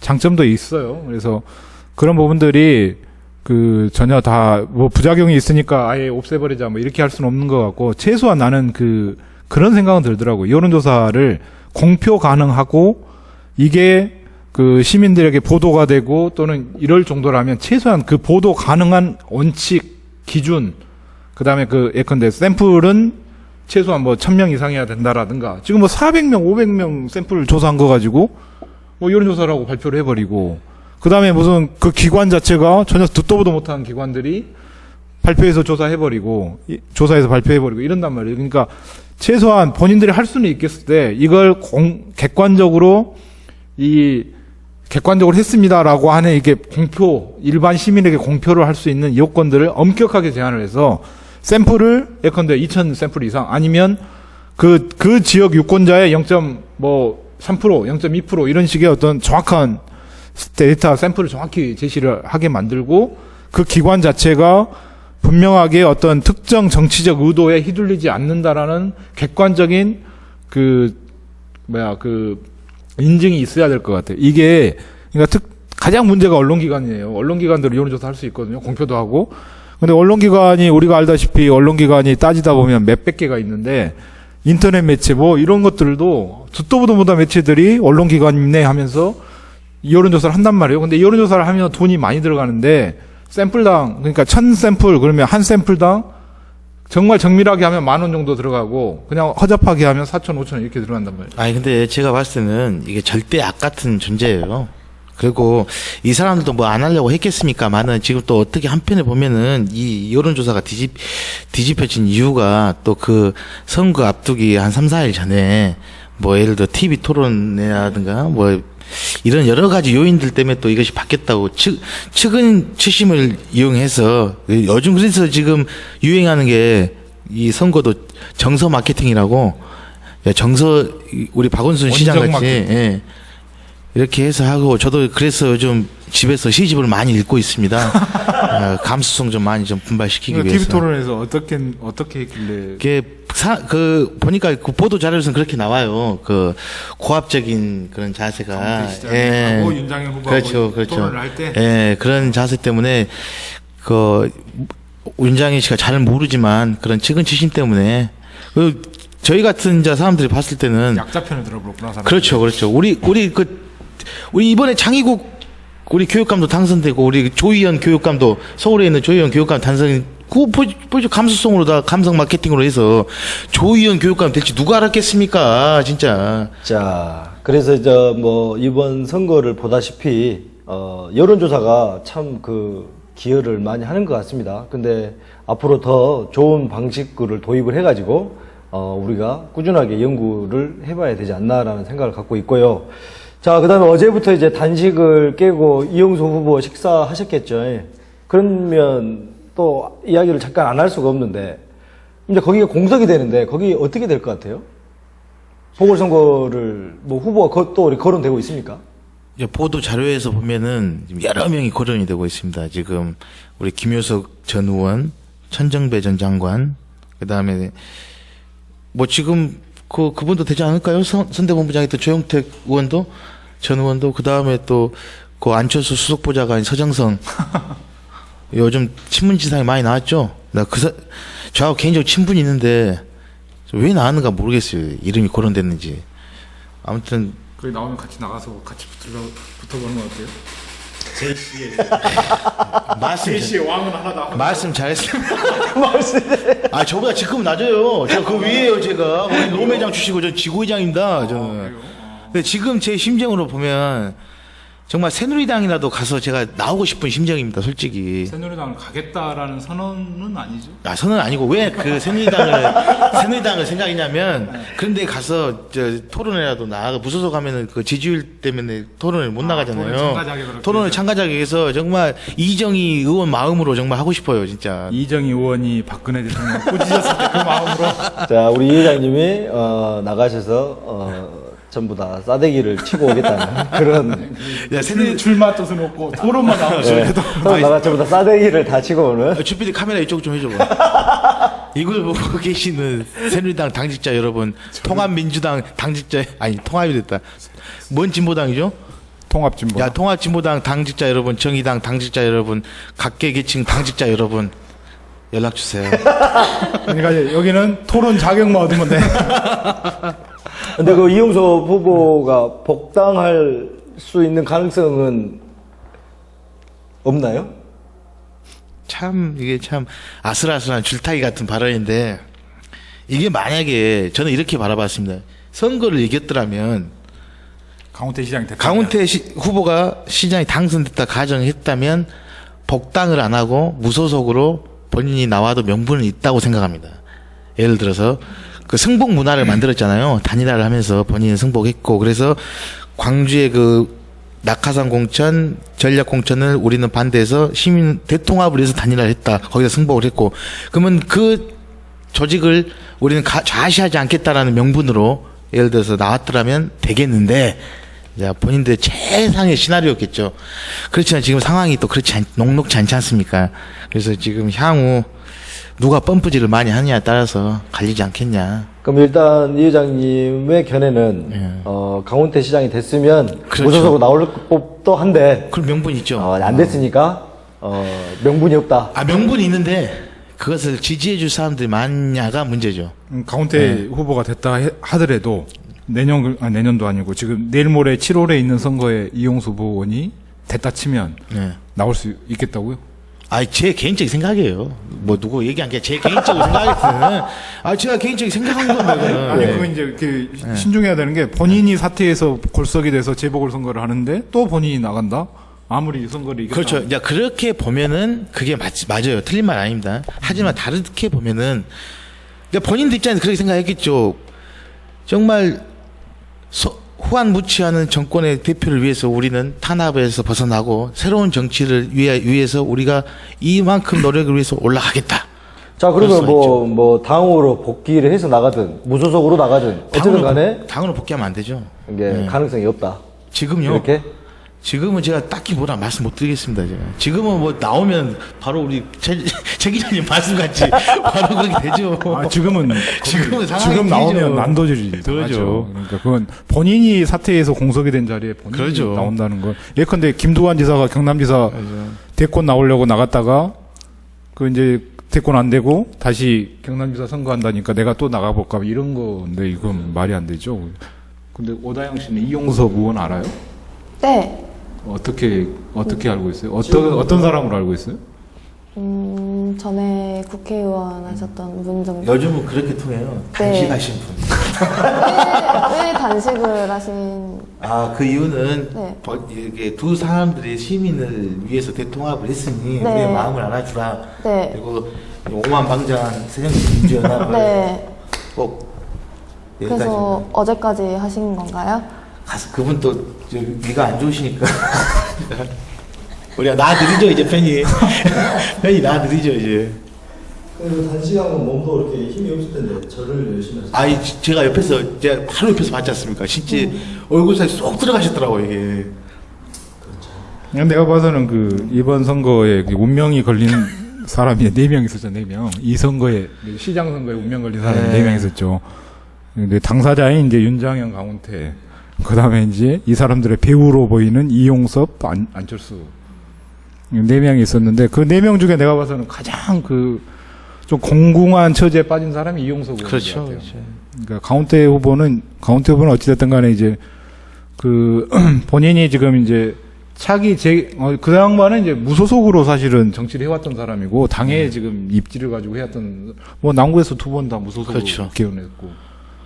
장점도 있어요. 그래서 그런 부분들이 그 전혀 다 뭐 부작용이 있으니까 아예 없애버리자 뭐 이렇게 할 수는 없는 것 같고 최소한 나는 그런 생각은 들더라고. 여론조사를 공표 가능하고 이게 그 시민들에게 보도가 되고 또는 이럴 정도라면 최소한 그 보도 가능한 원칙 기준 그다음에 그 예컨대 샘플은 최소한 뭐 1000명 이상이어야 된다라든가 지금 뭐 400명, 500명 샘플 조사한 거 가지고 뭐 여론조사라고 발표를 해버리고 그 다음에 무슨 그 기관 자체가 전혀 듣도 보도 못한 기관들이 발표해서 조사해버리고 조사해서 발표해버리고 이런단 말이에요. 그러니까 최소한 본인들이 할 수는 있겠을 때 이걸 객관적으로 했습니다라고 하는 이게 공표 일반 시민에게 공표를 할 수 있는 요건들을 엄격하게 제한을 해서 샘플을 예컨대 2,000 샘플 이상 아니면 그 지역 유권자의 0.3%, 0.2% 이런 식의 어떤 정확한 데이터 샘플을 정확히 제시를 하게 만들고 그 기관 자체가 분명하게 어떤 특정 정치적 의도에 휘둘리지 않는다라는 객관적인 인증이 있어야 될 것 같아요. 이게 그러니까 가장 문제가 언론기관이에요. 언론기관들은 여론조사 할 수 있거든요. 공표도 하고. 근데 언론기관이 우리가 알다시피 언론기관이 따지다 보면 몇백 개가 있는데 인터넷 매체 뭐 이런 것들도 듣도 보도 못한 매체들이 언론기관이네 하면서 여론조사를 한단 말이에요. 근데 여론조사를 하면 돈이 많이 들어가는데 샘플당 그러니까 1000샘플 그러면 한 샘플당 정말 정밀하게 하면 10,000원 정도 들어가고 그냥 허접하게 하면 4,000, 5,000원 이렇게 들어간단 말이에요. 아니 근데 제가 봤을 때는 이게 절대 악 같은 존재예요. 그리고 이 사람들도 뭐 안 하려고 했겠습니까만은 지금 또 어떻게 한편에 보면은 이 여론조사가 뒤집혀진 이유가 또 그 선거 앞두기 한 3, 4일 전에 뭐 예를 들어 TV 토론이라든가 뭐 이런 여러 가지 요인들 때문에 또 이것이 바뀌었다고 측은 추심을 이용해서 요즘 그래서 지금 유행하는 게 이 선거도 정서 마케팅이라고 우리 박원순 시장 같이 예. 이렇게 해서 하고 저도 그래서 요즘 집에서 시집을 많이 읽고 있습니다. 감수성 좀 많이 좀 분발시키기 위해서. TV 토론에서 어떻게 했길래? 이게 보니까 그 보도 자료에서는 그렇게 나와요. 그 고압적인 그런 자세가. 예. 윤장현 후보하고 그렇죠. 토론을 할 때. 예, 그런 자세 때문에 윤장현 씨가 잘 모르지만 그런 측은 추심 때문에 저희 같은 사람들이 봤을 때는 약자 편을 들어보구나. 그렇죠. 우리 이번에 장희국 우리 교육감도 당선되고 우리 조희연 교육감도 서울에 있는 조희연 교육감 당선 보죠 감수성으로 다 감성 마케팅으로 해서 조희연 교육감 될지 누가 알았겠습니까 진짜. 자, 그래서 이번 선거를 보다시피 여론조사가 참 기여를 많이 하는 것 같습니다. 근데 앞으로 더 좋은 방식을 도입을 해가지고 우리가 꾸준하게 연구를 해봐야 되지 않나라는 생각을 갖고 있고요. 자, 그 다음에 어제부터 이제 단식을 깨고 이영수 후보 식사하셨겠죠. 그러면 또 이야기를 잠깐 안 할 수가 없는데, 이제 거기가 공석이 되는데, 거기 어떻게 될 것 같아요? 보궐선거를, 후보가 또 거론되고 있습니까? 보도 자료에서 보면은 여러 명이 거론이 되고 있습니다. 지금 우리 김효석 전 의원, 천정배 전 장관, 그 다음에 뭐 지금 그분도 되지 않을까요? 선대본부장이 또 조영택 의원도 전 의원도 그 다음에 또 그 안철수 수석보좌관 서정성 요즘 친문지상에 많이 나왔죠. 저하고 개인적으로 친분이 있는데 왜 나왔는가 모르겠어요. 이름이 거론됐는지. 아무튼 거기 나오면 같이 나가서 같이 붙어보는 건 어때요? 제시의 왕은 하나다. 말씀 잘했습니다. 아 저보다 직급 낮아요. 제가 그 위에요. 제가 노매장 출신이고 저 지구회장입니다. 저는. 근데 지금 제 심정으로 보면 정말 새누리당이라도 가서 제가 나오고 싶은 심정입니다. 솔직히. 새누리당을 가겠다라는 선언은 아니죠? 아, 선언은 아니고 왜 그 새누리당을 생각이냐면 그런데 가서 토론회라도 나가 무소속 하면은 그 지지율 때문에 토론을 못 나가잖아요. 토론을 참가자게 해서 정말 이정희 의원 마음으로 정말 하고 싶어요, 진짜. 이정희 의원이 박근혜 대통령 꾸짖었을 때 그 마음으로. 자, 우리 이 회장님이 나가셔서 전부 다 싸대기를 치고 오겠다는 그런 야, 출마 뜻은 없고 토론만 나오셔도 서로 나가 전부 다 싸대기를 다 치고 오는. 주필이 카메라 이쪽 좀 해줘봐. 이걸 보고 계시는 새누리당 당직자 여러분, 통합민주당 당직자 아니 통합이 됐다. 뭔 진보당이죠? 통합진보. 야, 통합진보당 당직자 여러분, 정의당 당직자 여러분, 각계계층 당직자 여러분 연락 주세요. 그러니까 여기는 토론 자격만 얻으면 돼. 근데 그 이용섭 후보가 복당할 수 있는 가능성은 없나요? 참 이게 참 아슬아슬한 줄타기 같은 발언인데 이게 만약에 저는 이렇게 바라봤습니다. 선거를 이겼더라면 강훈태 시장이 됐다. 강훈태 후보가 시장에 당선됐다 가정했다면 복당을 안 하고 무소속으로 본인이 나와도 명분은 있다고 생각합니다. 예를 들어서 그 승복 문화를 만들었잖아요. 단일화를 하면서 본인은 승복했고 그래서 광주의 그 낙하산 공천, 전략 공천을 우리는 반대해서 시민 대통합을 위해서 단일화를 했다. 거기서 승복을 했고 그러면 그 조직을 우리는 좌시하지 않겠다라는 명분으로 예를 들어서 나왔더라면 되겠는데 본인들 최상의 시나리오였겠죠. 그렇지만 지금 상황이 또 그렇지 녹록지 않지 않습니까? 그래서 지금 향후 누가 펌프질을 많이 하느냐에 따라서 갈리지 않겠냐. 그럼 일단 이 회장님의 견해는 강훈태 시장이 됐으면 그렇죠. 무소속으로 나올 법도 한데 그럼 명분이 있죠. 안 됐으니까 명분이 없다. 아 명분이 있는데 그것을 지지해줄 사람들이 많냐가 문제죠. 강훈태 후보가 됐다 하더라도 내년도 아니고 지금 내일 모레 7월에 있는 선거에 이용수 후보원이 됐다 치면 나올 수 있겠다고요? 아, 제 개인적인 생각이에요. 뭐 누구 얘기한 게 제 개인적인 생각이었어요. 아, 제가 개인적인 생각한 건데. 아니 그건 이제 신중해야 되는 게 본인이 사퇴해서 골석이 돼서 재보궐선거를 하는데 또 본인이 나간다? 아무리 선거를 이겼다. 그렇죠. 이제 그렇게 보면은 그게 맞아요. 틀린 말 아닙니다. 하지만 다르게 보면은 그러니까 본인들 입장에서 그렇게 생각했겠죠. 정말 후한무치하는 정권의 대표를 위해서 우리는 탄압에서 벗어나고 새로운 정치를 위해서 우리가 이만큼 노력을 위해서 올라가겠다. 자, 그러면 뭐 당으로 복귀를 해서 나가든 무소속으로 나가든 어쨌든 간에 당으로 복귀하면 안 되죠. 이게 가능성이 없다. 지금요. 이렇게? 지금은 제가 딱히 뭐라 말씀 못 드리겠습니다. 제가. 지금은 뭐 나오면 바로 우리 최 기자님 말씀같이 바로 그렇게 되죠. 아, 지금 상황이 나오면 난도질이죠. 그러죠. 그러니까 그건 본인이 사퇴해서 공석이 된 자리에 본인이 그러죠. 나온다는 건. 예컨대 김두관 지사가 경남지사 대권 나오려고 나갔다가 그 이제 대권 안 되고 다시 경남지사 선거한다니까 내가 또 나가볼까 이런 건데 이건 말이 안 되죠. 근데 오다영 씨는 이용섭 의원 알아요? 네. 어떻게 알고 있어요? 어떤 사람으로 알고 있어요? 전에 국회의원 하셨던 분 정도. 요즘은 그렇게 통해요. 단식하신 분. 왜 단식을 하신? 아, 그 이유는 네. 이게 두 사람들이 시민을 위해서 대통합을 했으니 네. 우리의 마음을 알아주라. 네. 그리고 오만방자한 새정치민주연합을 네. 꼭 그래서 어제까지 하신 건가요? 가서 그분 또 위가 안 좋으시니까 우리가 나 느리죠 이제 팬이 나 느리죠 이제. 단식하면 몸도 이렇게 힘이 없을 텐데 절을 열심히 하세요. 아니 제가 바로 옆에서 봤지 않습니까? 진짜 얼굴 사이 쏙 들어가셨더라고 이게. 내가 봐서는 그 이번 선거에 운명이 걸린 사람이 4명 있었죠, 4명. 이 선거에, 시장 선거에 운명 걸린 사람이 네. 4명 있었죠. 근데 당사자인 이제 윤장현, 강훈태. 그 다음에 이제 이 사람들의 배우로 보이는 이용섭, 안철수. 4명이 있었는데, 그 4명 중에 내가 봐서는 가장 좀 공공한 처지에 빠진 사람이 이용섭 후보인 것 그렇죠. 같아요. 그렇죠. 그러니까 강훈태 후보는 어찌됐든 간에 이제 본인이 지금 이제 그 양반은 이제 무소속으로 사실은 정치를 해왔던 사람이고, 당에 지금 입지를 가지고 해왔던, 뭐 남구에서 2번 다 무소속으로 그렇죠. 개헌했고,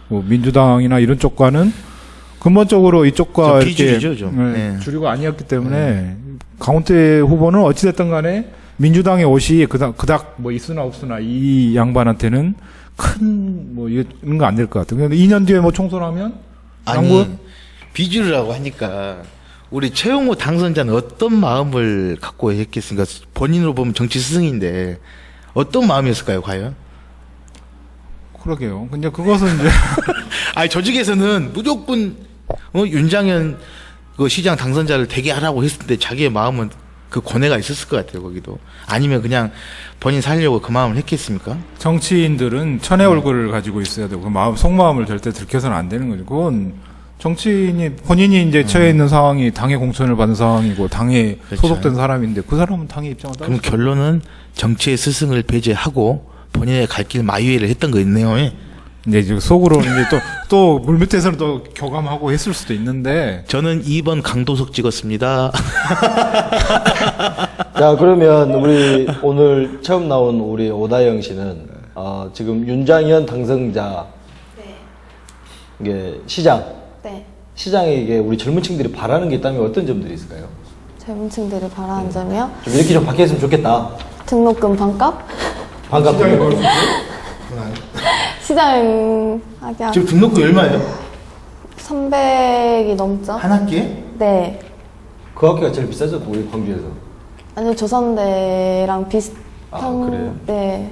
뭐 민주당이나 이런 쪽과는 근본적으로 이쪽과 좀 비주류죠, 좀. 네. 주류가 아니었기 때문에, 강훈태 후보는 어찌됐든 간에 민주당의 옷이 그닥 뭐 있으나 없으나 이 양반한테는 뭐 이런 거 안 될 것 같아요. 근데 2년 뒤에 뭐 총선하면 아니, 비주류라고 하니까 우리 최용호 당선자는 어떤 마음을 갖고 했겠습니까? 본인으로 보면 정치 스승인데 어떤 마음이었을까요, 과연? 그러게요. 근데 그것은 이제 아니, 조직에서는 무조건 윤장현 그 시장 당선자를 되게 하라고 했을 때 자기의 마음은 그 고뇌가 있었을 것 같아요, 거기도. 아니면 그냥 본인 살려고 그 마음을 했겠습니까? 정치인들은 천의 얼굴을 가지고 있어야 되고, 그 속마음을 절대 들켜서는 안 되는 거죠. 그건 본인이 이제 처해 있는 상황이 당의 공천을 받은 상황이고, 당에 그렇죠. 소속된 사람인데, 그 사람은 당의 입장을 그럼 따르죠. 결론은 정치의 스승을 배제하고 본인의 갈 길 마유회를 했던 거였네요. 이제 속으로는 이제 또 물밑에서는 또 교감하고 했을 수도 있는데, 저는 2번 강도석 찍었습니다. 자, 그러면 우리 오늘 처음 나온 우리 오다영 씨는 지금 윤장현 당선자 이게 네. 시장에게 우리 젊은 층들이 바라는 게 있다면 어떤 점들이 있을까요? 젊은 층들이 바라는 점이요? 좀 이렇게 좀 바뀌었으면 좋겠다. 등록금 반값? 반갑습니다. 시장 하기 지금 등록금 얼마예요? 300이 넘죠? 한 학기에? 네. 그 학교가 제일 비싸죠, 우리 광주에서. 아니요, 조선대랑 비슷한. 아, 그래요? 네.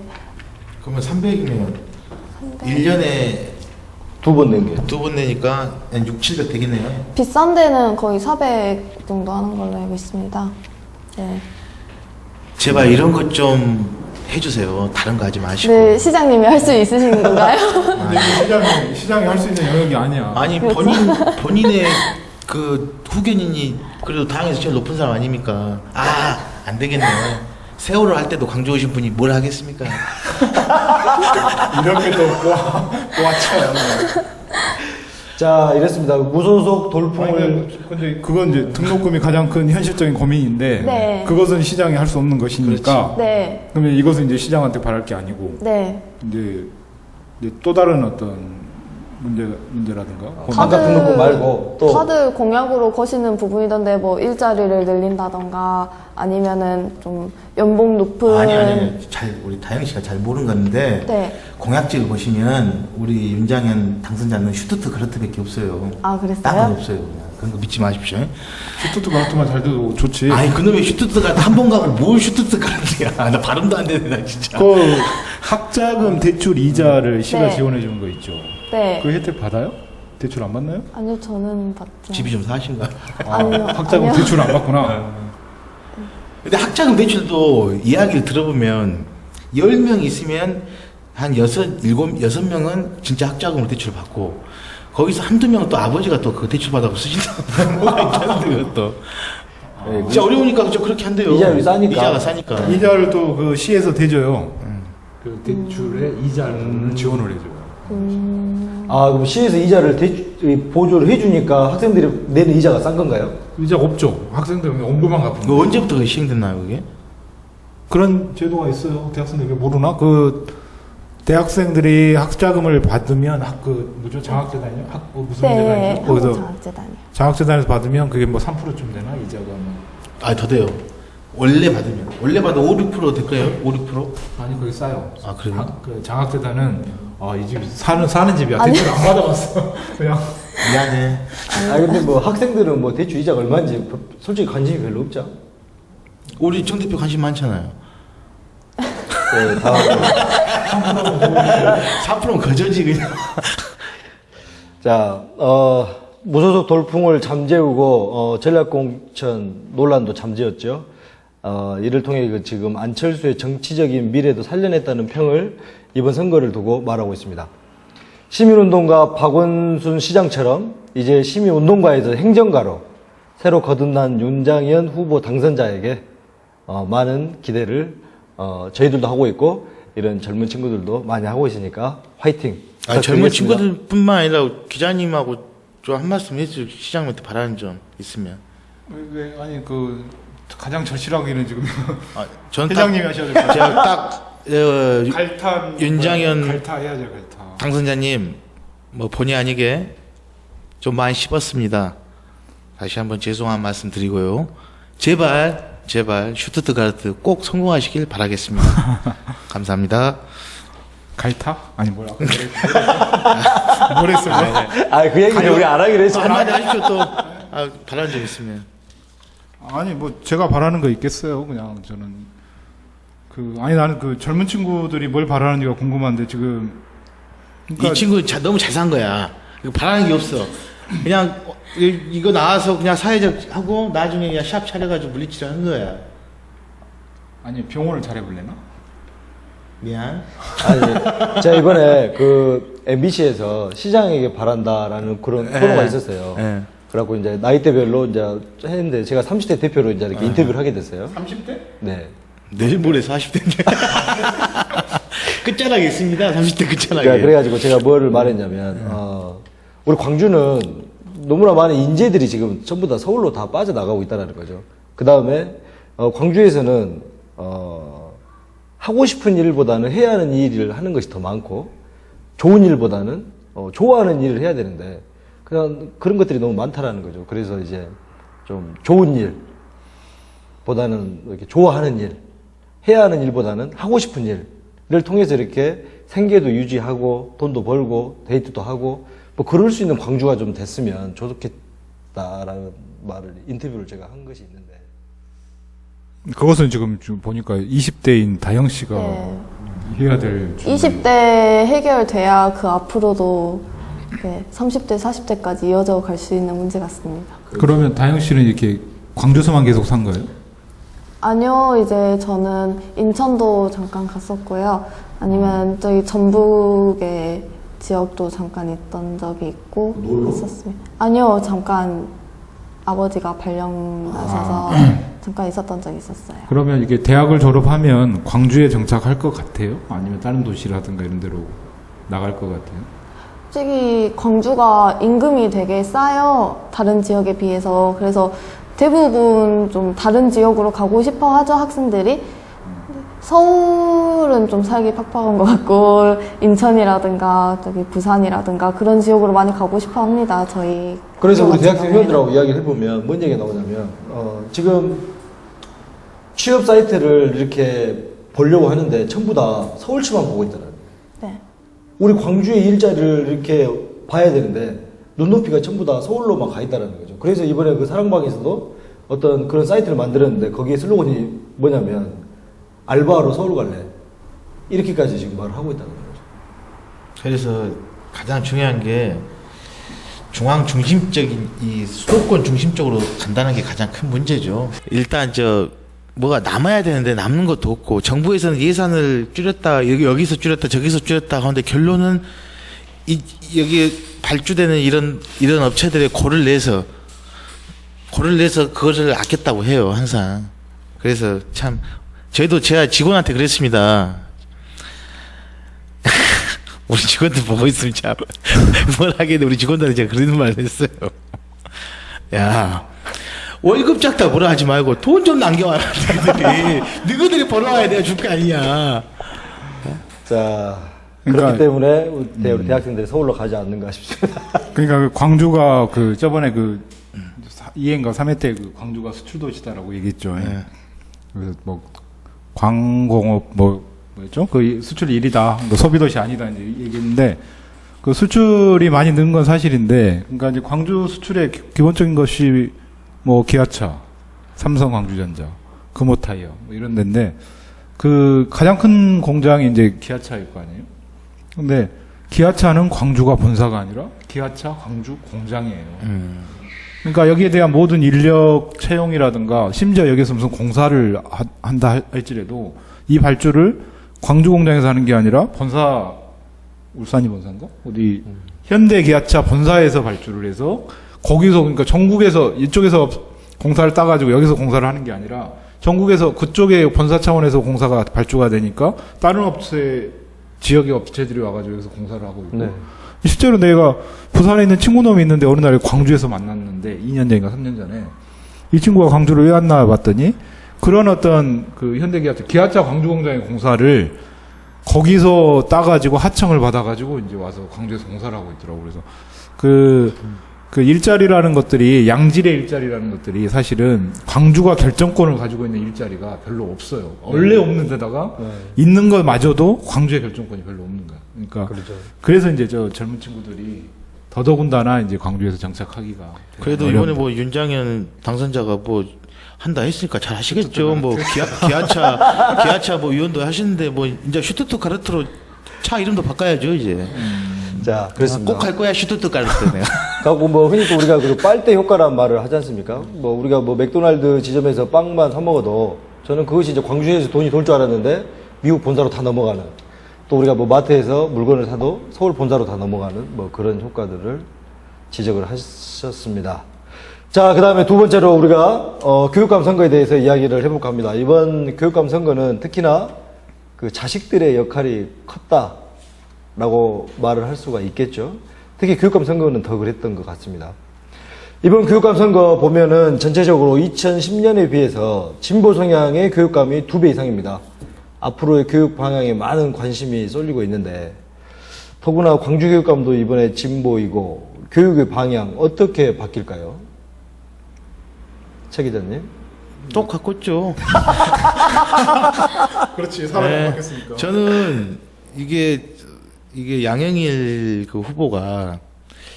그러면 300이면 1년에 2번 낸 게. 2번 내니까 한 6, 700 되겠네요. 비싼 데는 거의 400 정도 하는 걸로 알고 있습니다. 네. 제발 이런 것 좀 해주세요. 다른 거 하지 마시고. 네, 시장님이 할 수 있으신 건가요? 시장이 할 수 있는 영역이 아니야. 아니, 본인의 그 후견인이 그래도 당에서 제일 높은 사람 아닙니까? 안 되겠네요. 세월호 할 때도 광주 오신 분이 뭘 하겠습니까? 이렇게 또 꼬아쳐요. 자, 이랬습니다. 무소속 돌풍을. 근데 그건 이제 등록금이 가장 큰 현실적인 고민인데, 네. 그것은 시장이 할 수 없는 것이니까. 네. 그러면 이것은 이제 시장한테 바랄 게 아니고, 네. 이제 또 다른 어떤 문제라든가. 반값 등록금 말고 또. 다들 공약으로 거시는 부분이던데, 뭐, 일자리를 늘린다던가, 아니면은 좀, 연봉 높은. 아니. 우리 다영 씨가 잘 모르는 건데, 네. 공약지를 보시면 우리 윤장현 당선자는 슈투트가르트밖에 없어요. 아, 그랬어요? 딴건 없어요. 그냥. 그런 거 믿지 마십시오. 슈투트가르트만 잘 돼도 좋지. 아니, 그놈의 슈투트가르트 한 번 가면 뭘 슈투트가르트야. 나 발음도 안 되네, 나 진짜. 그 학자금 대출 이자를 시가 네. 지원해 주는 거 있죠. 네. 그 혜택 받아요? 대출 안 받나요? 아니요, 저는 받죠. 집이 좀 사신가? 아니요. 학자금 아니요. 대출 안 받구나. 근데 학자금 대출도 이야기를 들어보면 10명 있으면 한 6명은 진짜 학자금으로 대출을 받고 거기서 한두 명은 또 아버지가 또 그 대출 받아서 쓰신다는 뭐가 있다는데 그것도 진짜 어려우니까 그렇게 한대요. 이자율이 싸니까. 이자가 싸니까. 이자를 또 그 시에서 대줘요. 그 대출에 이자를 지원을 해줘요. 그럼 시에서 이자를 보조를 해주니까 학생들이 내는 이자가 싼 건가요? 이자가 없죠. 학생들은 원금만 갚는 그 거. 언제부터 그게 시행됐나요, 그게? 그런 제도가 있어요. 대학생들 왜 모르나? 그 대학생들이 학자금을 받으면 장학재단이요? 무슨 네, 재단이죠? 거기서 한국장학재단이요. 장학재단에서 받으면 그게 뭐 3%쯤 되나 이자가? 더 돼요. 원래 받으면 5, 6% 될까요? 5, 6%? 아니 거기 싸요. 아, 그래요? 그 장학재단은 이 집 사는 집이야. 대출 안 받아봤어. 그냥 미안해. 근데 뭐 학생들은 뭐 대출 이자가 얼마인지 솔직히 관심이 별로 없죠. 우리 정 대표 관심 많잖아요. 네, 다음. 4%는 거저지 그냥. 자, 무소속 돌풍을 잠재우고 전략공천 논란도 잠재웠죠. 이를 통해 그 지금 안철수의 정치적인 미래도 살려냈다는 평을 이번 선거를 두고 말하고 있습니다. 시민운동가 박원순 시장처럼 이제 시민운동가에서 행정가로 새로 거듭난 윤장현 후보 당선자에게 많은 기대를 저희들도 하고 있고 이런 젊은 친구들도 많이 하고 있으니까 화이팅! 아니, 젊은 부탁드리겠습니다. 친구들뿐만 아니라 기자님하고 좀 한 말씀 해주세요. 시장님한테 바라는 점 있으면. 왜 아니 그 가장 절실하기는 지금 전 회장님이 하셔야 될 것 같아요. 제가 딱 갈탄 윤장현 갈타 해야죠 갈타. 당선자님 뭐 본의 아니게 좀 많이 씹었습니다. 다시 한번 죄송한 말씀 드리고요. 제발 슈투트가르트 꼭 성공하시길 바라겠습니다. 감사합니다. 갈타? 아니 뭐라 뭐랬어요? 그 얘기는 우리 안 하기로 했죠. 한마디 하십시오 또. 바라는 점 있으면. 아니 뭐 제가 바라는 거 있겠어요. 그냥 저는 아니 나는 그 젊은 친구들이 뭘 바라는지가 궁금한데 지금 그러니까 이 친구 너무 잘 산 거야. 이거 바라는 게 없어. 그냥 이거 나와서 그냥 사회적 하고 나중에 그냥 샵 차려가지고 물리치료 하는 거야. 아니 병원을 잘해볼래나? 미안. 아니, 제가 이번에 그 MBC에서 시장에게 바란다라는 그런 코너가 있었어요. 예. 그래갖고 이제 나이대별로 이제 했는데 제가 30대 대표로 이제 이렇게 인터뷰를 하게 됐어요. 30대? 네. 내일 모레 40대인데. 끝자락에 있습니다. 30대 끝자락에. 그러니까 그래가지고 제가 뭐를 말했냐면, 우리 광주는 너무나 많은 인재들이 지금 전부 다 서울로 다 빠져나가고 있다는 거죠. 그 다음에, 광주에서는, 하고 싶은 일보다는 해야 하는 일을 하는 것이 더 많고, 좋은 일보다는, 좋아하는 일을 해야 되는데, 그냥 그런 것들이 너무 많다라는 거죠. 그래서 이제 좀 좋은 일보다는 이렇게 좋아하는 일, 해야 하는 일보다는 하고 싶은 일을 통해서 이렇게 생계도 유지하고 돈도 벌고 데이트도 하고 뭐 그럴 수 있는 광주가 좀 됐으면 좋겠다라는 말을 인터뷰를 제가 한 것이 있는데 그것은 지금 보니까 20대인 다영 씨가 네. 해야 될 20대 해결돼야 그 앞으로도 30대, 40대까지 이어져 갈 수 있는 문제 같습니다. 그러면 다영 씨는 이렇게 광주서만 계속 산 거예요? 아니요, 이제 저는 인천도 잠깐 갔었고요. 아니면 저기 전북의 지역도 잠깐 있던 적이 있고 했었습니다. 아니요, 잠깐 아버지가 발령 나셔서 잠깐 있었던 적이 있었어요. 그러면 이게 대학을 졸업하면 광주에 정착할 것 같아요? 아니면 다른 도시라든가 이런 데로 나갈 것 같아요? 솔직히 광주가 임금이 되게 싸요. 다른 지역에 비해서. 그래서 대부분 좀 다른 지역으로 가고 싶어 하죠, 학생들이. 서울은 좀 살기 팍팍한 것 같고, 인천이라든가, 저기 부산이라든가 그런 지역으로 많이 가고 싶어 합니다, 저희. 그래서 우리 같은 대학생 경우에는. 회원들하고 이야기를 해보면 뭔 얘기가 나오냐면 지금 취업 사이트를 이렇게 보려고 하는데 전부 다 서울치만 보고 있더라고요. 네. 우리 광주의 일자리를 이렇게 봐야 되는데 눈높이가 전부 다 서울로만 가 있다는 거죠. 그래서 이번에 그 사랑방에서도 어떤 그런 사이트를 만들었는데 거기에 슬로건이 뭐냐면 알바하러 서울 갈래 이렇게까지 지금 말을 하고 있다는 거죠. 그래서 가장 중요한 게 중앙 중심적인 이 수도권 중심적으로 간다는 게 가장 큰 문제죠. 일단 뭐가 남아야 되는데 남는 것도 없고 정부에서는 예산을 줄였다 여기서 줄였다 저기서 줄였다 하는데 결론은 여기 발주되는 이런 업체들의 고를 내서 그것을 아꼈다고 해요 항상. 그래서 참 저희도 제가 직원한테 그랬습니다. 우리 직원들 보고 있으면 참 뭘 하겠는데 우리 직원들한테 제가 그런 말을 했어요. 야 월급 작다 뭐라 하지 말고 돈 좀 남겨와라. 너희들이 벌어와야 내가 줄 거 아니냐. 자 그러니까, 그렇기 때문에 우리 대학생들이 서울로 가지 않는가 싶습니다. 그러니까 그 광주가 저번에 2회인가 3회 때 그 광주가 수출도시다라고 얘기했죠. 네. 그래서 뭐 광공업 뭐였죠? 그 수출 1위다. 뭐 소비도시 아니다 이제 얘기했는데 그 수출이 많이 는 건 사실인데 그러니까 이제 광주 수출의 기본적인 것이 뭐 기아차, 삼성 광주전자, 금호타이어 뭐 이런 데인데 그 가장 큰 공장이 이제 기아차일 거 아니에요? 근데 기아차는 광주가 본사가 아니라 기아차 광주 공장이에요. 그러니까 여기에 대한 모든 인력 채용이라든가 심지어 여기서 무슨 공사를 한다 할지라도 이 발주를 광주 공장에서 하는 게 아니라 본사, 울산이 본사인가? 어디 현대기아차 본사에서 발주를 해서 거기서 그러니까 전국에서 이쪽에서 공사를 따가지고 여기서 공사를 하는 게 아니라 전국에서 그쪽에 본사 차원에서 공사가 발주가 되니까 다른 업체 지역의 업체들이 와가지고 여기서 공사를 하고 있고 네. 실제로 내가 부산에 있는 친구놈이 있는데 어느 날 광주에서 만났는데 2년 전인가 3년 전에 이 친구가 광주를 왜 왔나 봤더니 그런 어떤 그 현대기아차 기아차 광주 공장의 공사를 거기서 따가지고 하청을 받아가지고 이제 와서 광주에서 공사를 하고 있더라고. 그래서 그 일자리라는 것들이 양질의 일자리라는 것들이 사실은 광주가 결정권을 가지고 있는 일자리가 별로 없어요. 원래 없는 데다가 있는 것마저도 광주의 결정권이 별로 없는 거야. 그러니까 그렇죠. 그래서 이제 저 젊은 친구들이 더더군다나 이제 광주에서 정착하기가 그래도 어렵다. 이번에 뭐 윤장현 당선자가 뭐 한다 했으니까 잘 하시겠죠. 뭐 기아차 뭐 위원도 하시는데 뭐 이제 슈투트가르트로 차 이름도 바꿔야죠 이제. 자, 그렇습니다. 꼭 할 거야 슈투트가르트 내가. 갖고 뭐 흔히 또 우리가 그 빨대 효과라는 말을 하지 않습니까? 뭐 우리가 뭐 맥도날드 지점에서 빵만 사 먹어도 저는 그것이 이제 광주에서 돈이 돌 줄 알았는데 미국 본사로 다 넘어가는, 또 우리가 뭐 마트에서 물건을 사도 서울 본사로 다 넘어가는 뭐 그런 효과들을 지적을 하셨습니다. 자, 그 다음에 두 번째로 우리가 교육감 선거에 대해서 이야기를 해볼까 합니다. 이번 교육감 선거는 특히나 그 자식들의 역할이 컸다라고 말을 할 수가 있겠죠. 특히 교육감 선거는 더 그랬던 것 같습니다. 이번 교육감 선거 보면은 전체적으로 2010년에 비해서 진보 성향의 교육감이 2배 이상입니다. 앞으로의 교육 방향에 많은 관심이 쏠리고 있는데, 더구나 광주 교육감도 이번에 진보이고 교육의 방향 어떻게 바뀔까요? 최 기자님. 똑같겠죠. 그렇지 네. 저는 이게 양영일 그 후보가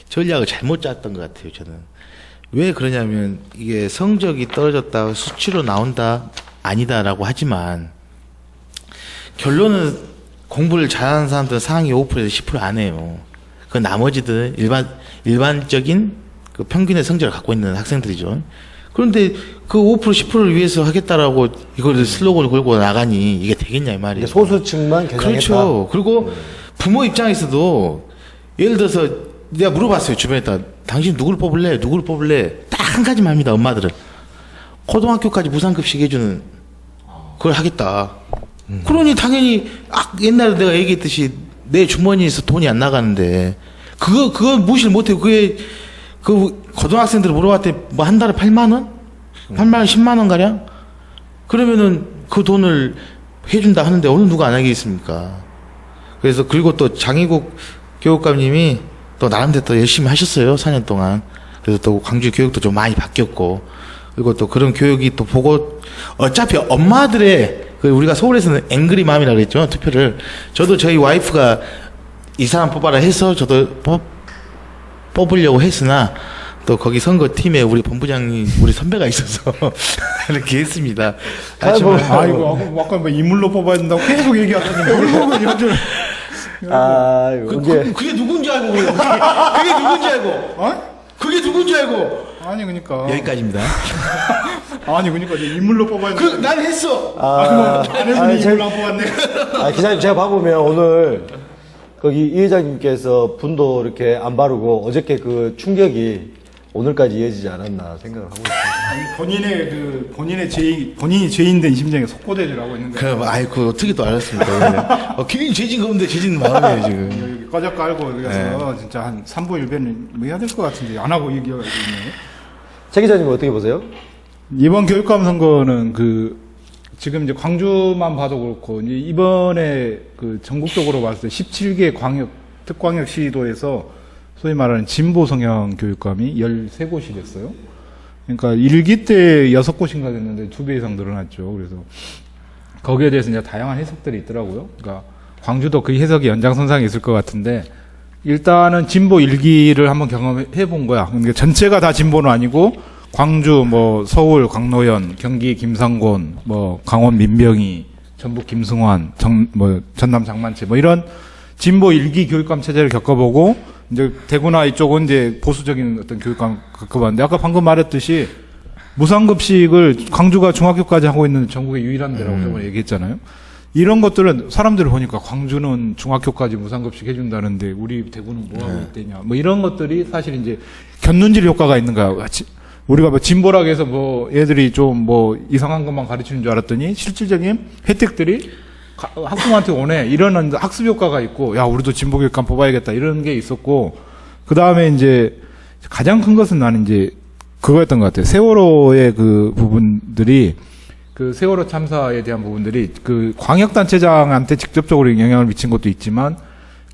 전략을 잘못 짰던 것 같아요. 저는 왜 그러냐면 이게 성적이 떨어졌다 수치로 나온다 아니다라고 하지만 결론은 공부를 잘하는 사람들은 상위 5%에서 10% 안 해요. 그 나머지들 일반적인 그 평균의 성적을 갖고 있는 학생들이죠. 그런데 그 5% 10%를 위해서 하겠다라고 이걸 슬로건을 걸고 나가니 이게 되겠냐 이 말이에요. 소수층만 개장했다. 그렇죠. 그리고 부모 입장에서도 예를 들어서 내가 물어봤어요 주변에다. 당신 누구를 뽑을래? 누구를 뽑을래? 딱 한 가지만 합니다. 엄마들은 고등학교까지 무상급식 해주는 그걸 하겠다. 그러니 당연히 옛날에 내가 얘기했듯이 내 주머니에서 돈이 안 나가는데 그거 무시를 못해요. 그게 그 고등학생들 물어봤더니 뭐 한 달에 8만 원? 8만 원, 10만 원 가량? 그러면은 그 돈을 해준다 하는데 어느 누가 안 하겠습니까? 그래서 그리고 또 장희국 교육감님이 또 나름대로 또 열심히 하셨어요. 4년 동안. 그래서 또 광주 교육도 좀 많이 바뀌었고, 그리고 또 그런 교육이 또 보고 어차피 엄마들의 그 우리가 서울에서는 앵그리맘이라고 그랬죠. 투표를. 저도 저희 와이프가 이 사람 뽑아라 해서 저도 뽑으려고 했으나 또 거기 선거팀에 우리 본부장님 우리 선배가 있어서 이렇게 했습니다. 하지만 아이고 아까 뭐 인물로 뽑아야 된다고 계속 얘기하더니 뭘 보고 이런 줄. 그게 누군지 알고 그래요. 그게 누군지 알고. 어? 그게 누군지 알고. 아니 그러니까. 여기까지입니다. 아니 그러니까 이제 인물로 뽑아야 된다. 난 했어. 안 해주니 인물로 안 뽑았네. 기자님, 제가 봐보면 오늘 거기 이 회장님께서 분도 이렇게 안 바르고 어저께 그 충격이 오늘까지 이어지지 않았나 생각을 하고 있습니다. 아니, 본인이 죄인된 심정에 속고대를 하고 있는데. 그럼 아이고 어떻게 또 알았습니까? 괜히 죄진 거 없는데 죄진 마음이에요 지금. 여기 꺼져 깔고 그래서 진짜 한 3부 1배는 뭐 해야 될 것 같은데 안 하고 얘기하고 있네. 최 기자님 어떻게 보세요? 이번 교육감 선거는 지금 이제 광주만 봐도 그렇고 이제 이번에 그 전국적으로 봤을 때 17개 특광역 시도에서 소위 말하는 진보 성향 교육감이 13곳이 됐어요. 그러니까 1기 때 6곳인가 됐는데 2배 이상 늘어났죠. 그래서 거기에 대해서 이제 다양한 해석들이 있더라고요. 그러니까 광주도 그 해석이 연장선상에 있을 것 같은데 일단은 진보 1기를 한번 경험해 본 거야. 그러니까 전체가 다 진보는 아니고 광주, 뭐 서울 광노현, 경기 김상곤, 뭐 강원 민병희, 전북 김승환, 전남 장만채 뭐 이런 진보 일기 교육감 체제를 겪어보고 이제 대구나 이쪽은 이제 보수적인 어떤 교육감 겪어봤는데 아까 방금 말했듯이 무상급식을 광주가 중학교까지 하고 있는 전국의 유일한 데라고 저번에 얘기했잖아요. 이런 것들은 사람들을 보니까 광주는 중학교까지 무상급식 해준다는데 우리 대구는 뭐 하고 있대냐. 뭐 이런 것들이 사실 이제 견눈질 효과가 있는 거야. 우리가 뭐 진보라고 해서 뭐 얘들이 좀 뭐 이상한 것만 가르치는 줄 알았더니 실질적인 혜택들이 학부모한테 오네. 이런 학습 효과가 있고, 야, 우리도 진보교육감 뽑아야겠다. 이런 게 있었고, 그 다음에 이제 가장 큰 것은 나는 이제 그거였던 것 같아요. 세월호의 그 부분들이 그 세월호 참사에 대한 부분들이 그 광역단체장한테 직접적으로 영향을 미친 것도 있지만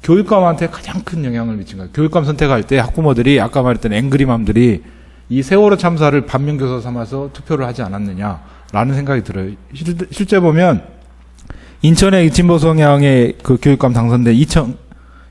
교육감한테 가장 큰 영향을 미친 거예요. 교육감 선택할 때 학부모들이 아까 말했던 앵그리맘들이 이 세월호 참사를 반면교사 삼아서 투표를 하지 않았느냐라는 생각이 들어요. 실제 보면 인천의 진보 성향의 그 교육감 당선된